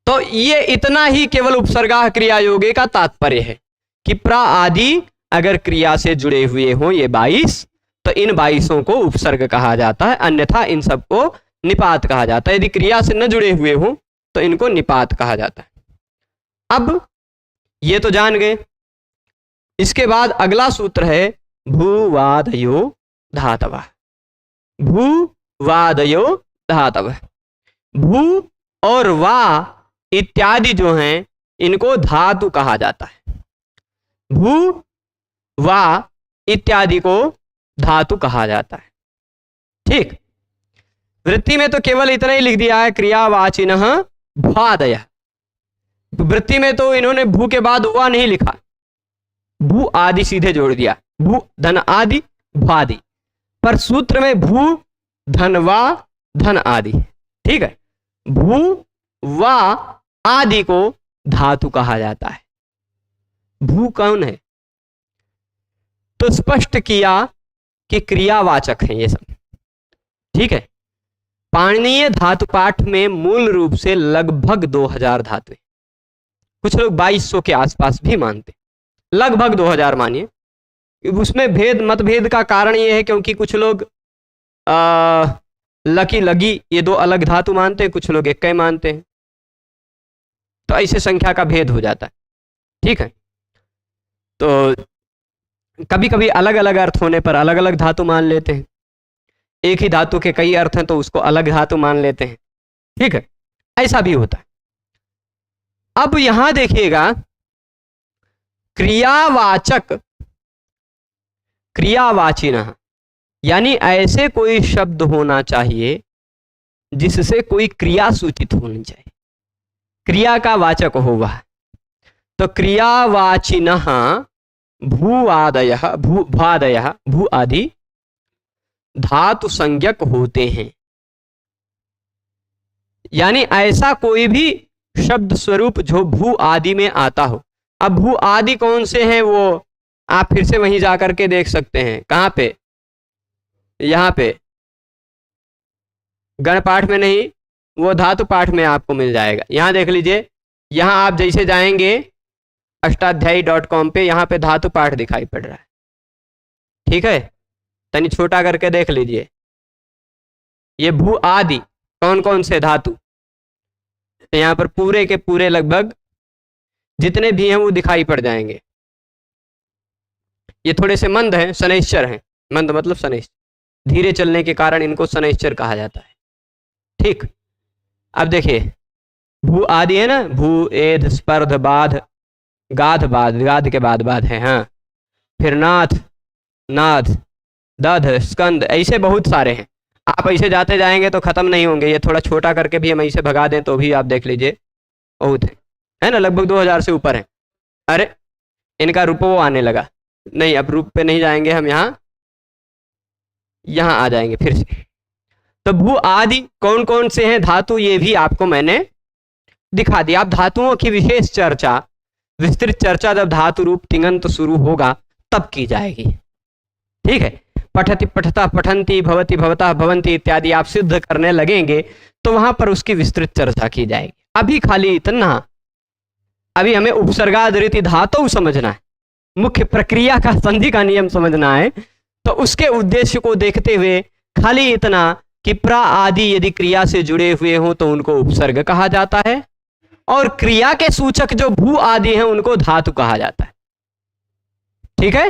तो ये इतना ही केवल उपसर्गा क्रिया योगे का तात्पर्य है कि प्रा आदि अगर क्रिया से जुड़े हुए हों ये 22, तो इन 22 को उपसर्ग कहा जाता है, अन्यथा इन सबको निपात कहा जाता है। यदि क्रिया से न जुड़े हुए हों तो इनको निपात कहा जाता है। अब ये तो जान गए। इसके बाद अगला सूत्र है भूवादयो धातव। भूवादयो धातव। भू और वा इत्यादि जो हैं इनको धातु कहा जाता है। भू वा इत्यादि को धातु कहा जाता है। ठीक, वृत्ति में तो केवल इतना ही लिख दिया है क्रियावाचिनः भ्वादयः। वृत्ति में तो इन्होंने भू के बाद वा नहीं लिखा, भू आदि सीधे जोड़ दिया, भू धन आदि भ्वादि। पर सूत्र में भू धन वा धन आदि। ठीक है, भू वा आदि को धातु कहा जाता है। भू कौन है? तो स्पष्ट किया कि क्रियावाचक हैं ये सब। ठीक है, पाणिनीय धातु पाठ में मूल रूप से लगभग 2000 धातु है। कुछ लोग 2200 के आसपास भी मानते, लगभग 2000 मानिए। उसमें भेद मतभेद का कारण ये है क्योंकि कुछ लोग लकी लगी ये 2 अलग धातु मानते हैं, कुछ लोग एक मानते हैं, तो ऐसे संख्या का भेद हो जाता है। ठीक है, तो कभी कभी अलग अलग अर्थ होने पर अलग अलग धातु मान लेते हैं। एक ही धातु के कई अर्थ हैं तो उसको अलग धातु मान लेते हैं। ठीक है, ऐसा भी होता है। अब यहां देखिएगा, क्रियावाचक क्रियावाचिनः यानी ऐसे कोई शब्द होना चाहिए जिससे कोई क्रिया सूचित होनी चाहिए, क्रिया का वाचक हो वह। तो क्रियावाचिनः भूआदयः भूभादयः भू आदि धातु संज्ञक होते हैं। यानी ऐसा कोई भी शब्द स्वरूप जो भू आदि में आता हो। अब भू आदि कौन से हैं वो आप फिर से वहीं जाकर के देख सकते हैं। कहाँ पे? यहाँ पे गण पाठ में नहीं, वो धातु पाठ में आपको मिल जाएगा। यहाँ देख लीजिए, यहाँ आप जैसे जाएंगे अष्टाध्यायी.com पे, यहाँ पे धातु पाठ दिखाई पड़ रहा है। ठीक है, तनी छोटा करके देख लीजिए। ये भू आदि कौन कौन से धातु, तो यहाँ पर पूरे के पूरे लगभग जितने भी हैं वो दिखाई पड़ जाएंगे। ये थोड़े से मंद हैं, शनैश्चर हैं। मंद मतलब शनैश्चर, धीरे चलने के कारण इनको शनैश्चर कहा जाता है। ठीक, अब देखिए भू आदि है ना, भू एध स्पर्ध बाध गाध बाध, गाध के बाद बाध है। हाँ, फिर नाथ नाथ दध स्कंद, ऐसे बहुत सारे हैं। आप ऐसे जाते जाएंगे तो खत्म नहीं होंगे। ये थोड़ा छोटा करके भी हम ऐसे भगा दें तो भी आप देख लीजिए बहुत है ना, लगभग 2000 से ऊपर है। अरे इनका रूपो आने लगा। नहीं, अब रूप पे नहीं जाएंगे हम, यहाँ आ जाएंगे फिर से। तो भू आदि कौन कौन से हैं धातु, ये भी आपको मैंने दिखा दिया। अब धातुओं की विशेष चर्चा, विस्तृत चर्चा जब धातु रूप तिङन्त शुरू होगा तब की जाएगी। ठीक है, पठति पठता पठंती भवति भवता भवंती इत्यादि आप सिद्ध करने लगेंगे तो वहां पर उसकी विस्तृत चर्चा की जाएगी। अभी खाली इतना, अभी हमें उपसर्गादृति धातु समझना है, मुख्य प्रक्रिया का संधि का नियम समझना है। तो उसके उद्देश्य को देखते हुए खाली इतना कि प्रा आदि यदि क्रिया से जुड़े हुए हों तो उनको उपसर्ग कहा जाता है, और क्रिया के सूचक जो भू आदि हैं उनको धातु कहा जाता है। ठीक है,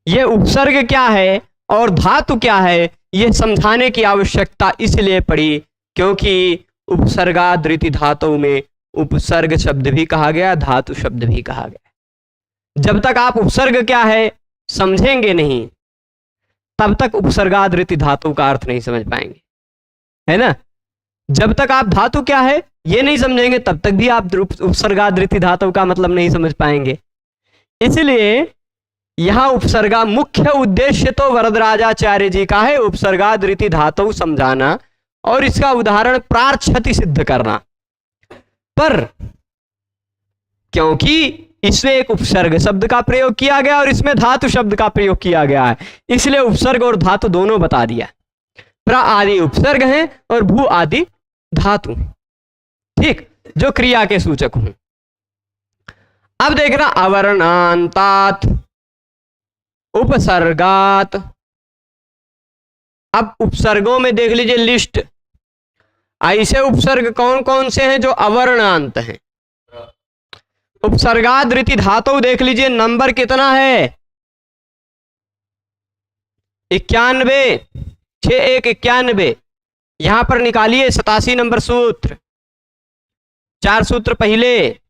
यह उपसर्ग क्या है और धातु क्या है यह समझाने की आवश्यकता इसलिए पड़ी क्योंकि उपसर्गादृति धातु में उपसर्ग शब्द भी कहा गया, धातु शब्द भी कहा गया। जब तक आप उपसर्ग क्या है समझेंगे नहीं तब तक उपसर्गादृति धातु का अर्थ नहीं समझ पाएंगे, है ना। जब तक आप धातु क्या है ये नहीं समझेंगे तब तक भी आप उपसर्गादृति धातु का मतलब नहीं समझ पाएंगे। इसलिए यहां उपसर्गा मुख्य उद्देश्य तो वरदराजाचार्य जी का है उपसर्गादृति धातु समझाना और इसका उदाहरण प्रार्क्षति सिद्ध करना। पर क्योंकि इसमें एक उपसर्ग शब्द का प्रयोग किया गया और इसमें धातु शब्द का प्रयोग किया गया है, इसलिए उपसर्ग और धातु दोनों बता दिया। प्र आदि उपसर्ग हैं और भू आदि धातु। ठीक, जो क्रिया के सूचक हों। अब देखना अवर्णांतात, उपसर्गात। अब उपसर्गों में देख लीजिए लिस्ट, ऐसे उपसर्ग कौन कौन से हैं जो अवर्णांत हैं। उपसर्गात ऋति धातु देख लीजिए, नंबर कितना है 91, 6191। यहां पर निकालिए 87 नंबर सूत्र, 4 सूत्र पहले,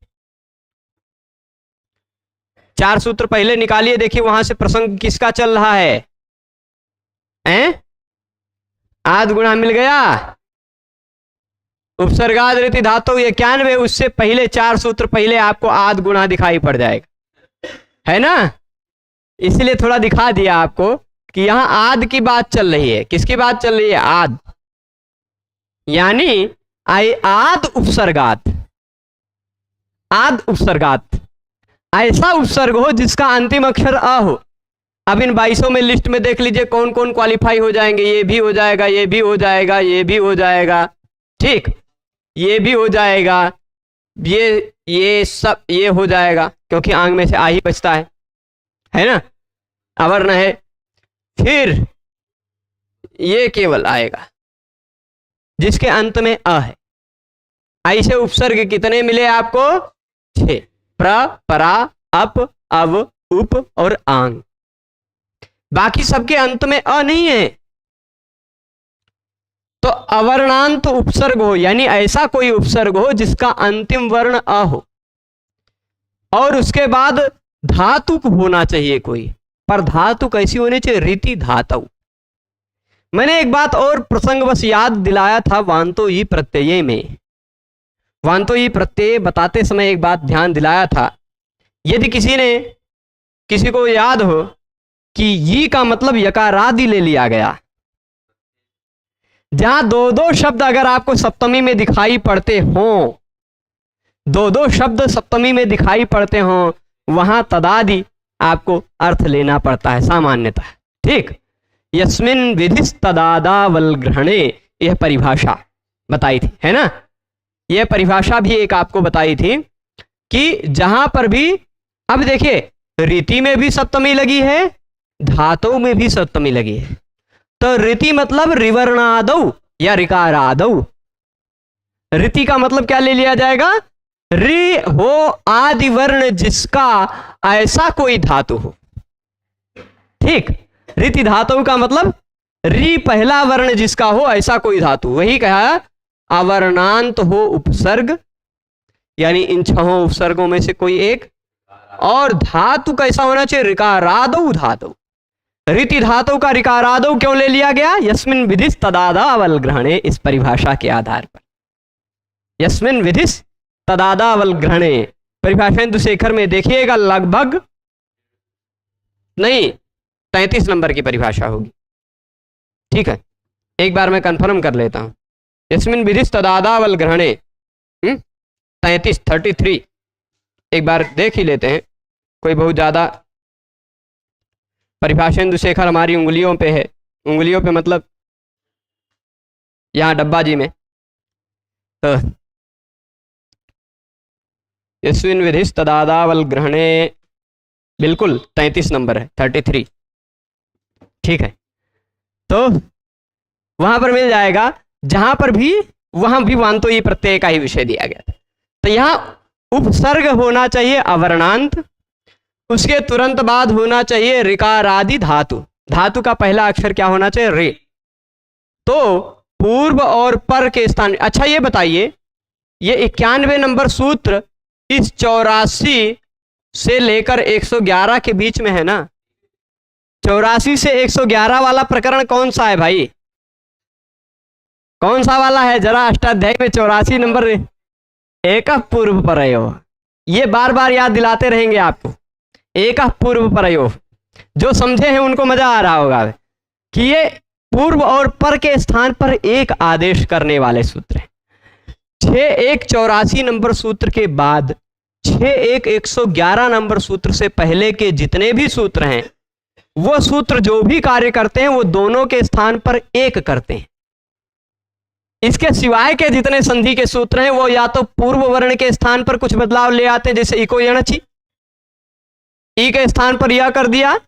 4 सूत्र पहले निकालिए, देखिए वहां से प्रसंग किसका चल रहा है, आद गुणा मिल गया। उपसर्गाद ऋति धातु 91, उससे पहले 4 सूत्र पहले आपको आद गुणा दिखाई पड़ जाएगा, है ना। इसलिए थोड़ा दिखा दिया आपको कि यहां आद की बात चल रही है। किसकी बात चल रही है, आद, यानी आद उपसर्गात, आद उपसर्गात, ऐसा उपसर्ग हो जिसका अंतिम अक्षर अ हो। अब इन 22 में लिस्ट में देख लीजिए कौन कौन क्वालिफाई हो जाएंगे, ये भी हो जाएगा, ये भी हो जाएगा, ये भी हो जाएगा, ठीक, ये भी हो जाएगा, ये सब ये हो जाएगा, क्योंकि आंग में से आ ही बचता है ना, अवर्ण है। फिर ये केवल आएगा जिसके अंत में अ है। ऐसे उपसर्ग कितने मिले आपको, 6, प्र, परा, अप, अव, उप और आंग। बाकी सबके अंत में अ नहीं है। तो अवर्णांत उपसर्ग हो, यानी ऐसा कोई उपसर्ग हो जिसका अंतिम वर्ण अ हो, और उसके बाद धातु होना चाहिए कोई, पर धातु कैसी होनी चाहिए, रीति धातु। मैंने एक बात और प्रसंग बस याद दिलाया था वांतो ई प्रत्यय में, वांतो ई प्रत्यय बताते समय एक बात ध्यान दिलाया था। यदि किसी को याद हो कि ई का मतलब यकारादि ले लिया गया, जहां 2-2 शब्द अगर आपको सप्तमी में दिखाई पड़ते हों, 2-2 शब्द सप्तमी में दिखाई पड़ते हों, वहां तदादि आपको अर्थ लेना पड़ता है सामान्यतः, ठीक। यस्मिन विधिस तदादावल ग्रहणे, यह परिभाषा बताई थी, है ना। यह परिभाषा भी एक आपको बताई थी कि जहां पर भी, अब देखिए रीति में भी सप्तमी लगी है, धातु में भी सप्तमी लगी है। तो रीति मतलब रिवर्णादौ या ऋकारादौ। रीति का मतलब क्या ले लिया जाएगा, रि हो आदि वर्ण जिसका ऐसा कोई धातु हो, ठीक। रीति धातु का मतलब रि पहला वर्ण जिसका हो ऐसा कोई धातु, वही कहा अवर्णांत हो उपसर्ग, यानी इन 6 उपसर्गों में से कोई एक, और धातु कैसा होना चाहिए, ऋकारादौ धातु। रीति धातु का ऋकारादौ क्यों ले लिया गया, यस्मिन विधिस तदादावल ग्रहणे, इस परिभाषा के आधार पर। यस्मिन विधिस तदादावल ग्रहणे, परिभाषा इंदु शेखर में देखिएगा लगभग नहीं 33 नंबर की परिभाषा होगी, ठीक है। एक बार मैं कंफर्म कर लेता हूं, यस्मिन विधिस तदादावल ग्रहणे 33 एक बार देख ही लेते हैं। कोई बहुत ज्यादा परिभाषा इंदु शेखर हमारी उंगलियों पे है, उंगलियों पे मतलब यहां डब्बा जी में। तो यस्मिन विधिस तदादावल ग्रहणे, बिल्कुल 33 नंबर है, 33, ठीक है। तो वहां पर मिल जाएगा, जहां पर भी, वहां भी वांतो ई प्रत्यय का ही विषय दिया गया था। तो यहां उपसर्ग होना चाहिए अवर्णांत, उसके तुरंत बाद होना चाहिए ऋकारादि धातु। धातु का पहला अक्षर क्या होना चाहिए, रे। तो पूर्व और पर के स्थान, अच्छा ये बताइए, ये 91 नंबर सूत्र इस 84 से लेकर 111 के बीच में है ना। 84 से 111 वाला प्रकरण कौन सा है भाई, कौन सा वाला है, जरा अष्टाध्यायी में 84 नंबर, एक पूर्व परयो, ये बार बार याद दिलाते रहेंगे आपको। एक पूर्व परयो, जो समझे हैं उनको मजा आ रहा होगा कि ये पूर्व और पर के स्थान पर एक आदेश करने वाले सूत्र हैं। 6-1-84 नंबर सूत्र के बाद 6-1-111 नंबर सूत्र से पहले के जितने भी सूत्र हैं, वो सूत्र जो भी कार्य करते हैं वो दोनों के स्थान पर एक करते हैं। इसके सिवाय के जितने संधि के सूत्र हैं वो या तो पूर्व वर्ण के स्थान पर कुछ बदलाव ले आते हैं, जैसे इको यणचि, ई के स्थान पर यह कर दिया,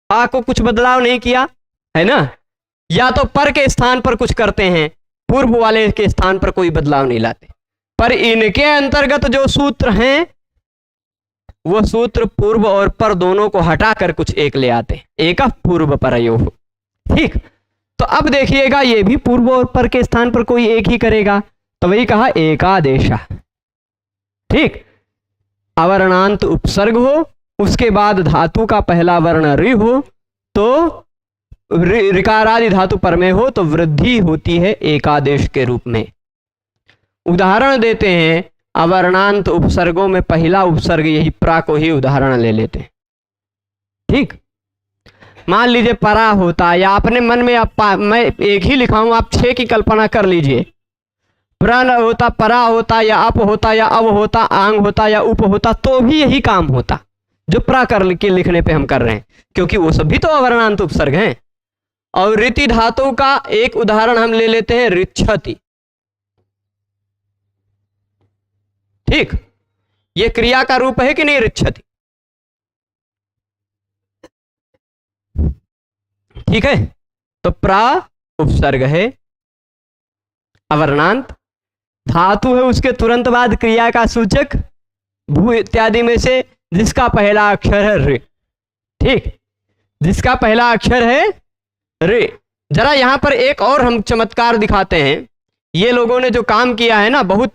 आ को कुछ बदलाव नहीं किया, है ना, या तो पर के स्थान पर कुछ करते हैं, पूर्व वाले के स्थान पर कोई बदलाव नहीं लाते। पर इनके अंतर्गत जो सूत्र हैं वो सूत्र पूर्व और पर दोनों को हटाकर कुछ एक ले आते हैं, एक पूर्व परयोः। ठीक, तो अब देखिएगा ये भी पूर्व और पर के स्थान पर कोई एक ही करेगा, तो वही कहा एकादेशा। ठीक, अवर्णांत उपसर्ग हो, उसके बाद धातु का पहला वर्ण रि हो, तो ऋकारादि धातु पर में हो तो वृद्धि होती है एकादेश के रूप में। उदाहरण देते हैं, अवर्णांत उपसर्गों में पहला उपसर्ग यही प्रा को ही उदाहरण ले लेते हैं। ठीक, मान लीजिए परा होता, या अपने मन में मैं एक ही लिखा हूं, आप 6 की कल्पना कर लीजिए। प्रण होता, परा होता, या अप होता, या अव होता, आंग होता, या उप होता, तो भी यही काम होता जो प्रा कर के लिखने पे हम कर रहे हैं, क्योंकि वो सभी तो अवर्णांत उपसर्ग हैं। और ऋति धातु का एक उदाहरण हम ले लेते हैं, ऋच्छति। ठीक, ये क्रिया का रूप है कि नहीं, ऋच्छति। ठीक है, तो प्रा उपसर्ग है, अवर्णांत, धातु है, उसके तुरंत बाद क्रिया का सूचक भू इत्यादि में से जिसका पहला अक्षर है ऋ। ठीक, जिसका पहला अक्षर है ऋ। जरा यहां पर एक और हम चमत्कार दिखाते हैं। ये लोगों ने जो काम किया है ना, बहुत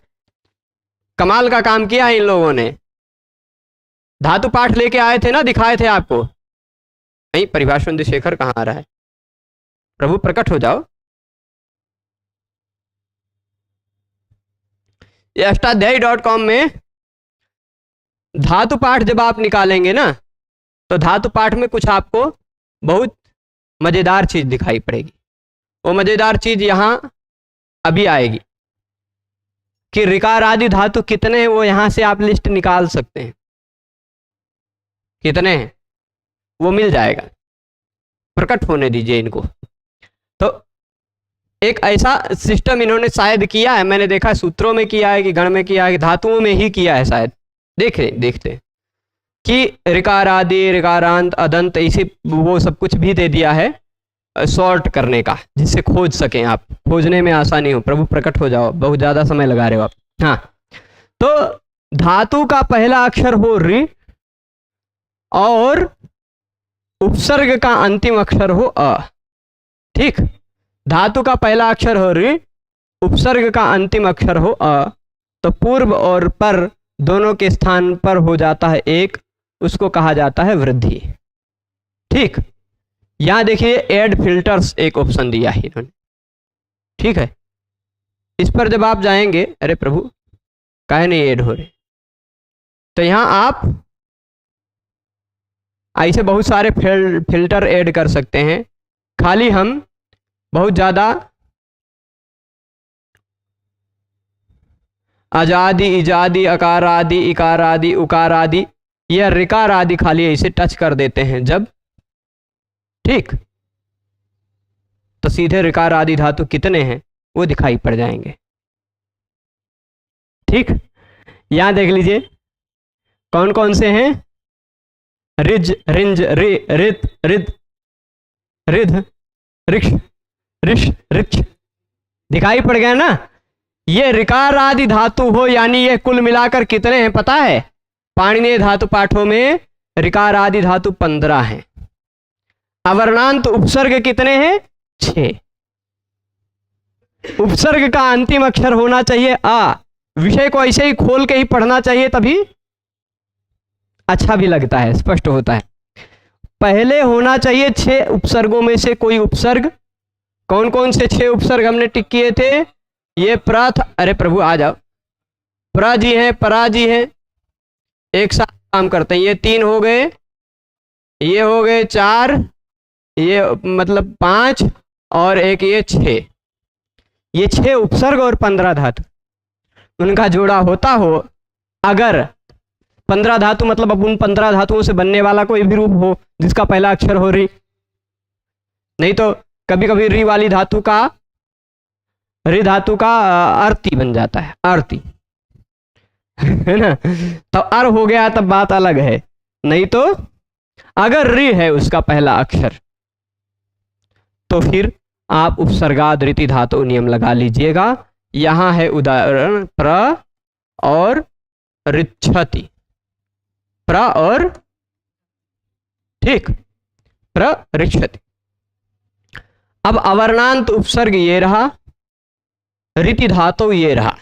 कमाल का काम किया है इन लोगों ने। धातु पाठ लेके आए थे ना, दिखाए थे आपको। नहीं, परिभाषा शेखर कहाँ आ रहा है, प्रभु प्रकट हो जाओ। ये अष्टाध्यायी.com में धातु पाठ जब आप निकालेंगे ना, तो धातु पाठ में कुछ आपको बहुत मजेदार चीज दिखाई पड़ेगी। वो मजेदार चीज यहां अभी आएगी कि ऋकार आदि धातु कितने हैं, वो यहां से आप लिस्ट निकाल सकते हैं, कितने हैं वो मिल जाएगा। प्रकट होने दीजिए इनको। तो एक ऐसा सिस्टम इन्होंने शायद किया है, मैंने देखा सूत्रों में किया है कि गण में किया है कि धातुओं में ही किया है शायद। देखते हैं कि ऋकार आदि, ऋकारांत, अदंत, इसे वो सब कुछ भी दे दिया है सॉर्ट करने का, जिससे खोज सकें आप, खोजने में आसानी हो। प्रभु प्रकट हो जाओ, बहुत ज्यादा समय लगा रहे हो आप। हाँ, तो धातु का पहला अक्षर हो ऋ और उपसर्ग का अंतिम अक्षर हो अ। ठीक, धातु का पहला अक्षर हो ऋ, उपसर्ग का अंतिम अक्षर हो अ, तो पूर्व और पर दोनों के स्थान पर हो जाता है एक, उसको कहा जाता है वृद्धि। ठीक, यहां देखिए ऐड फिल्टर्स एक ऑप्शन दिया है इन्होंने। ठीक है, इस पर जब आप जाएंगे, अरे प्रभु काहे नहीं ऐड हो रहे, तो यहां आप ऐसे बहुत सारे फिल्टर ऐड कर सकते हैं। खाली हम बहुत ज़्यादा अजादि, इजादि, अकार आदि, इकार आदि, उकार आदि या ऋकार आदि खाली ऐसे टच कर देते हैं जब, ठीक, तो सीधे ऋकार आदि धातु कितने हैं वो दिखाई पड़ जाएंगे। ठीक, यहां देख लीजिए कौन कौन से हैं, रिज, रिंज, रि, रित, रिद, रिध, रिक्ष, रिश, रिक्ष, दिखाई पड़ गया ना। ये ऋकार आदि धातु हो, यानी ये कुल मिलाकर कितने हैं पता है? पाणिनीय धातु पाठों में ऋकार आदि धातु 15 हैं। अवर्णांत उपसर्ग कितने हैं? 6। उपसर्ग का अंतिम अक्षर होना चाहिए आ। विषय को ऐसे ही खोल के ही पढ़ना चाहिए, तभी अच्छा भी लगता है, स्पष्ट होता है। पहले होना चाहिए 6 उपसर्गों में से कोई उपसर्ग। कौन कौन से 6 उपसर्ग हमने टिक किए थे? ये प्रथ, अरे प्रभु आ जाओ, प्र जी हैं, परा जी हैं, एक साथ काम करते हैं। ये 3 हो गए, ये हो गए 4, ये मतलब 5 और एक ये 6। ये 6 उपसर्ग और 15 धातु, उनका जोड़ा होता हो। अगर 15 धातु मतलब अब उन 15 धातुओं से बनने वाला कोई भी रूप हो जिसका पहला अक्षर हो री, नहीं तो कभी कभी री वाली धातु का रि धातु का अर्ती बन जाता है, आरती, है ना। तो अर हो गया तब बात अलग है, नहीं तो अगर रि है उसका पहला अक्षर तो फिर आप उपसर्गाद रीति धातु नियम लगा लीजिएगा। यहां है उदाहरण प्र और ऋच्छति, प्र और, ठीक, प्र ऋक्षति। अब अवर्णांत उपसर्ग ये रहा, रीति धातु ये रहा,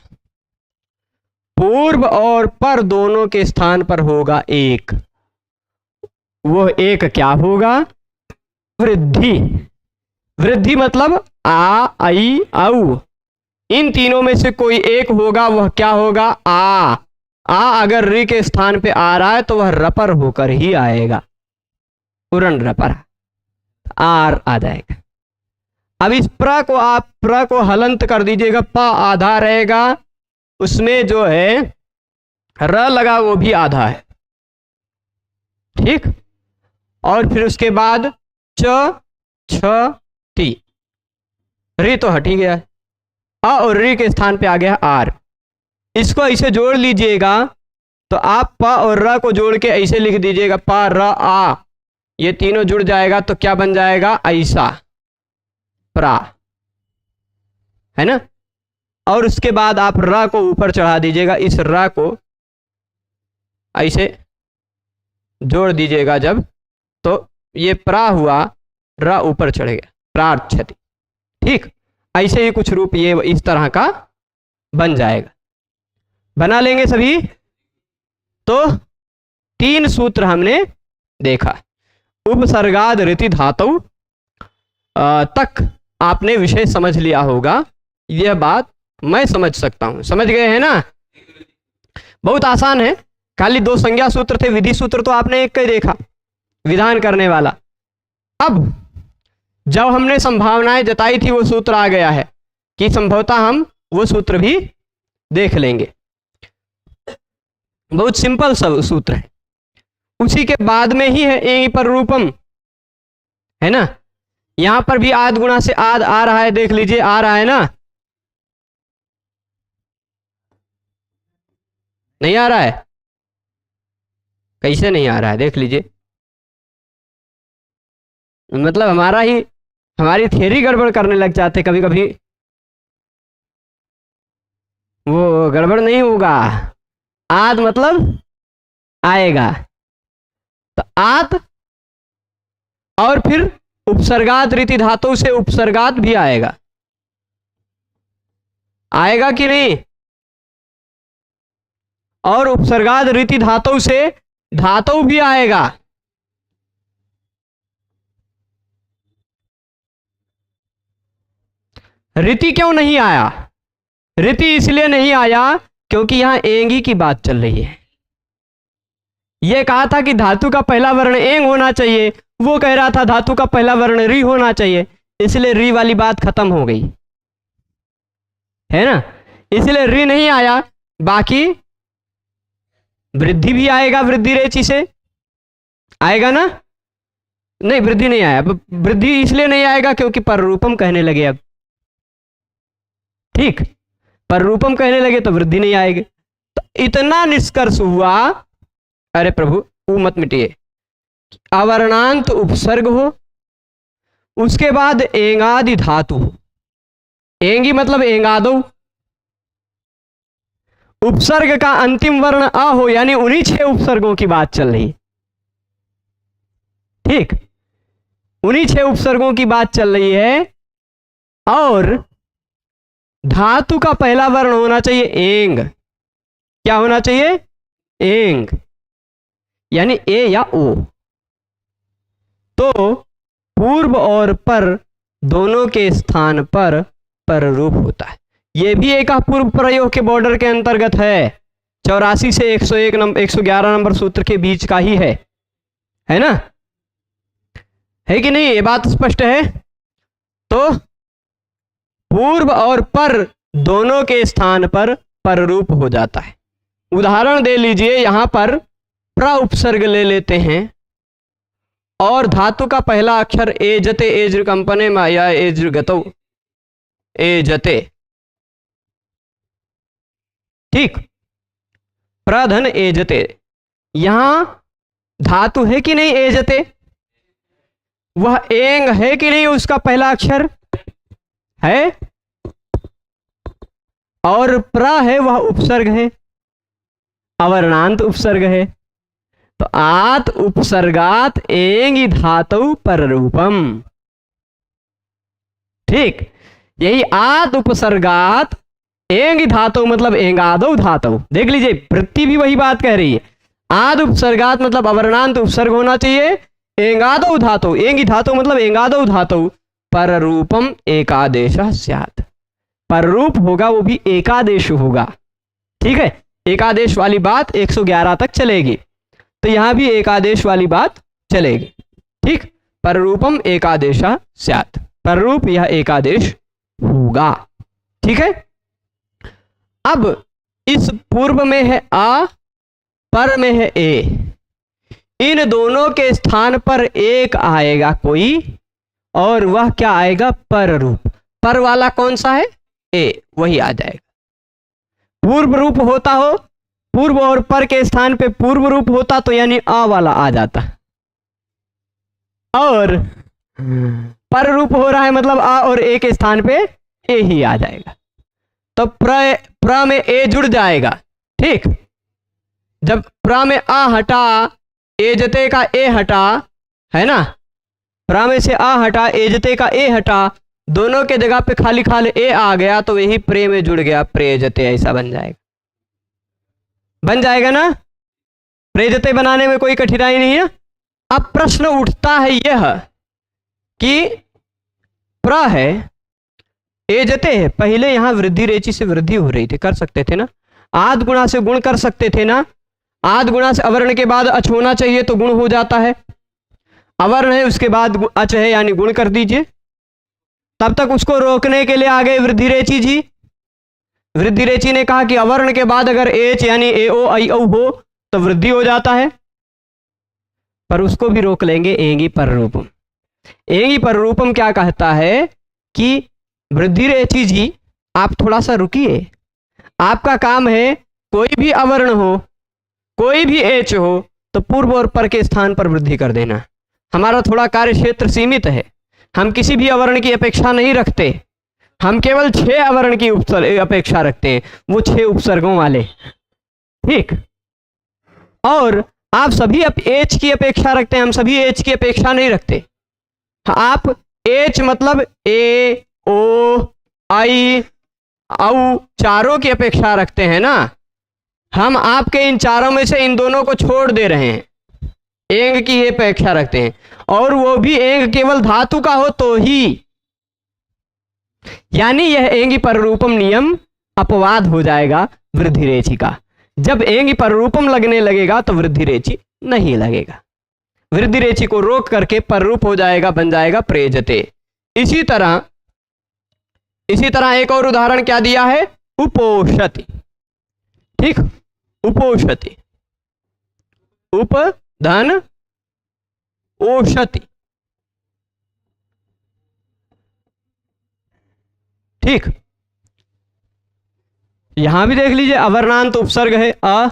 पूर्व और पर दोनों के स्थान पर होगा एक, वो एक क्या होगा, वृद्धि। वृद्धि मतलब आ, आई, औ, इन तीनों में से कोई एक होगा, वह क्या होगा, आ। आ अगर रि के स्थान पे आ रहा है तो वह रपर होकर ही आएगा, उरण रपर, आर आ जाएगा। अब इस प्र को आप प्र को हलंत कर दीजिएगा, प आधा रहेगा, उसमें जो है र लगा वो भी आधा है, ठीक। और फिर उसके बाद च, छ, टी, रि तो हट ही गया है, अ और रि के स्थान पे आ गया आर। इसको ऐसे जोड़ लीजिएगा तो आप प और र को जोड़ के ऐसे लिख दीजिएगा, प र आ, ये तीनों जुड़ जाएगा तो क्या बन जाएगा, ऐसा, प्रा, है ना। और उसके बाद आप र को ऊपर चढ़ा दीजिएगा, इस र को ऐसे जोड़ दीजिएगा जब, तो ये प्रा हुआ, र ऊपर चढ़ गया, प्रार्थति, ठीक। ऐसे ही कुछ रूप ये इस तरह का बन जाएगा, बना लेंगे सभी। तो 3 सूत्र हमने देखा, उपसर्गाद रीति धातु तक आपने विषय समझ लिया होगा, यह बात मैं समझ सकता हूं, समझ गए हैं ना। बहुत आसान है, खाली 2 संज्ञा सूत्र थे, विधि सूत्र तो आपने एक ही देखा, विधान करने वाला। अब जब हमने संभावनाएं जताई थी वो सूत्र आ गया है कि संभवतः हम वो सूत्र भी देख लेंगे, बहुत सिंपल सब सूत्र है। उसी के बाद में ही है एंगी पर रूपम, है ना। यहां पर भी आद गुणा से आद आ रहा है, देख लीजिए, आ रहा है ना, नहीं आ रहा है, कैसे नहीं आ रहा है, देख लीजिए। मतलब हमारी थियरी गड़बड़ करने लग जाते कभी कभी, वो गड़बड़ नहीं होगा। आद मतलब आएगा, तो आद और फिर उपसर्गात रीति धातु से उपसर्गात भी आएगा, आएगा कि नहीं। और उपसर्गात रीति धातु से धातु भी आएगा, रीति क्यों नहीं आया, रीति इसलिए नहीं आया क्योंकि यहां एंगी की बात चल रही है। यह कहा था कि धातु का पहला वर्ण एंग होना चाहिए, वो कह रहा था धातु का पहला वर्ण री होना चाहिए, इसलिए री वाली बात खत्म हो गई, है ना। इसलिए री नहीं आया, बाकी वृद्धि भी आएगा, वृद्धि रेची से आएगा ना, नहीं वृद्धि नहीं आया, वृद्धि इसलिए नहीं आएगा क्योंकि पररूपम कहने लगे अब, ठीक, पररूपम कहने लगे तो वृद्धि नहीं आएगी। तो इतना निष्कर्ष हुआ, अरे प्रभु वो मत मिटिए, अवर्णांत उपसर्ग हो, उसके बाद एंगादि धातु हो, एंगी मतलब एंगादो, उपसर्ग का अंतिम वर्ण अ हो, यानी उन्हीं 6 उपसर्गों की बात चल रही, ठीक, उन्हीं 6 उपसर्गों की बात चल रही है। और धातु का पहला वर्ण होना चाहिए एंग, क्या होना चाहिए, एंग, यानी ए या ओ। तो पूर्व और पर दोनों के स्थान पर पररूप होता है। यह भी एक अपूर्व प्रयोग के बॉर्डर के अंतर्गत है, 84 से 111 नंबर सूत्र के बीच का ही है ना, है कि नहीं, ये बात स्पष्ट है। तो पूर्व और पर दोनों के स्थान पर पररूप हो जाता है। उदाहरण दे लीजिए, यहां पर प्र उपसर्ग ले लेते हैं और धातु का पहला अक्षर एजते, एज्र कंपने में या एज्र गतो, एजते, ठीक। प्रधन एजते, यहां धातु है कि नहीं एजते, वह एंग है कि नहीं, उसका पहला अक्षर है, और प्र है वह उपसर्ग है, अवर्णांत उपसर्ग है। तो आत उपसर्गात एंग धातु पर रूपम। ठीक, यही आत उपसर्गात एंग धातु मतलब एंगादो धातु। देख लीजिए वृत्ति भी वही बात कह रही है। आद उपसर्गात मतलब अवर्णांत उपसर्ग होना चाहिए, एंगादो धातु, एंग धातु मतलब एंगादो धातु, पर रूपम एकादेश स्यात्, पर रूप होगा वो भी एकादेश होगा। ठीक है, एकादेश वाली बात 111 तक चलेगी, तो यहां भी एकादेश वाली बात चलेगी। ठीक, पर रूपम एकादेश स्यात्, पर रूप यह एकादेश होगा। ठीक है, अब इस पूर्व में है आ, पर में है ए, इन दोनों के स्थान पर एक आएगा कोई, और वह क्या आएगा, पर रूप। पर वाला कौन सा है, ए, वही आ जाएगा। पूर्व रूप होता हो, पूर्व और पर के स्थान पे पूर्व रूप होता तो यानी आ वाला आ जाता, और पर रूप हो रहा है मतलब आ और ए के स्थान पे ए ही आ जाएगा। तो प्र में ए जुड़ जाएगा। ठीक, जब प्र में आ हटा, एजते का ए हटा, है ना, प्र में से आ हटा, एजते का ए हटा, दोनों के जगह पे खाली खाली ए आ गया, तो यही प्रे में जुड़ गया, प्रेजते, ऐसा बन जाएगा। बन जाएगा ना, प्रेजते बनाने में कोई कठिनाई नहीं है। अब प्रश्न उठता है यह कि प्र है, एजते है, पहले यहां वृद्धि रेचि से वृद्धि हो रही थी, कर सकते थे ना, आद गुणा से गुण कर सकते थे ना, आद गुणा से अवर्ण के बाद अच होना चाहिए तो गुण हो जाता है, अवर्ण है उसके बाद अच है यानी गुण कर दीजिए। तब तक उसको रोकने के लिए आ गए वृद्धि रेचि जी। वृद्धि रेचि ने कहा कि अवर्ण के बाद अगर एच यानी ए ओ आई औ हो तो वृद्धि हो जाता है, पर उसको भी रोक लेंगे एंगी पर रूपम। एंगी पर रूपम क्या कहता है कि वृद्धि रेचि जी आप थोड़ा सा रुकिए, आपका काम है कोई भी अवर्ण हो, कोई भी एच हो तो पूर्व और पर के स्थान पर वृद्धि कर देना। हमारा थोड़ा कार्य क्षेत्र सीमित है, हम किसी भी अवर्ण की अपेक्षा नहीं रखते, हम केवल 6 अवर्ण की अपेक्षा रखते हैं, वो 6 उपसर्गों वाले। ठीक, और आप सभी एच की अपेक्षा रखते हैं, हम सभी एच की अपेक्षा नहीं रखते। आप एच मतलब ए ओ आई औ चारों की अपेक्षा रखते हैं ना, हम आपके इन चारों में से इन दोनों को छोड़ दे रहे हैं, एंग की ये अपेक्षा रखते हैं, और वो भी एंग केवल धातु का हो तो ही, यानी यह एंगी पर रूपम नियम अपवाद हो जाएगा वृद्धि रेचि का। जब एंगी पर रूपम लगने लगेगा तो वृद्धि रेचि नहीं लगेगा, वृद्धि रेचि को रोक करके पर रूप हो जाएगा, बन जाएगा प्रेजते। इसी तरह एक और उदाहरण क्या दिया है, उपोषति। ठीक, उपोषति, उप धन ओषति। ठीक, यहां भी देख लीजिए अवर्णांत उपसर्ग है, अ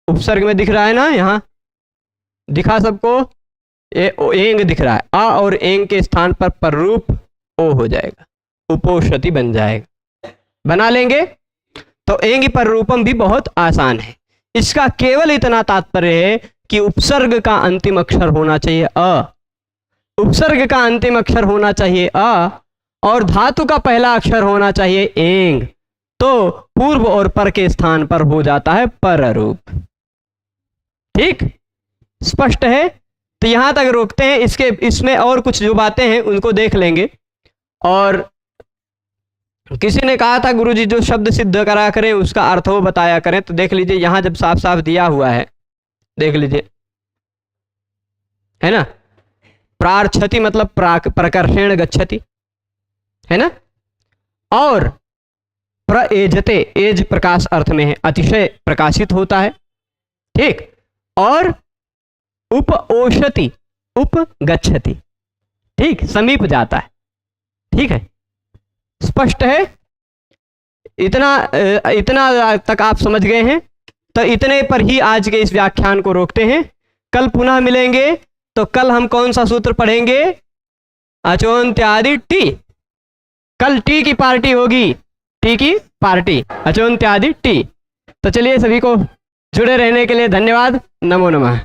उपसर्ग में दिख रहा है ना, यहां दिखा सबको, एंग दिख रहा है, अ और एंग के स्थान पर रूप ओ हो जाएगा, उपोषति बन जाएगा। बना लेंगे तो एंग पर रूपम भी बहुत आसान है। इसका केवल इतना तात्पर्य है कि उपसर्ग का अंतिम अक्षर होना चाहिए अ, उपसर्ग का अंतिम अक्षर होना चाहिए अ, और धातु का पहला अक्षर होना चाहिए एंग, तो पूर्व और पर के स्थान पर हो जाता है पर रूप। ठीक, स्पष्ट है। तो यहां तक रोकते हैं, इसमें और कुछ जो बातें हैं उनको देख लेंगे। और किसी ने कहा था गुरुजी जो शब्द सिद्ध करा करें उसका अर्थ वो बताया करें, तो देख लीजिए यहां जब साफ साफ दिया हुआ है, देख लीजिए, है ना, प्रार्छति मतलब प्रकर्षेण गच्छति, है ना, और प्रएजते, एज प्रकाश अर्थ में है, अतिशय प्रकाशित होता है। ठीक, और उपओषति, उप गच्छति, ठीक, समीप जाता है। ठीक है, स्पष्ट है। इतना तक आप समझ गए हैं, तो इतने पर ही आज के इस व्याख्यान को रोकते हैं। कल पुनः मिलेंगे, तो कल हम कौन सा सूत्र पढ़ेंगे? अचोन्त्यादि टी। कल टी की पार्टी होगी, टी की पार्टी, अचोन्त्यादि टी। तो चलिए, सभी को जुड़े रहने के लिए धन्यवाद। नमो नमः।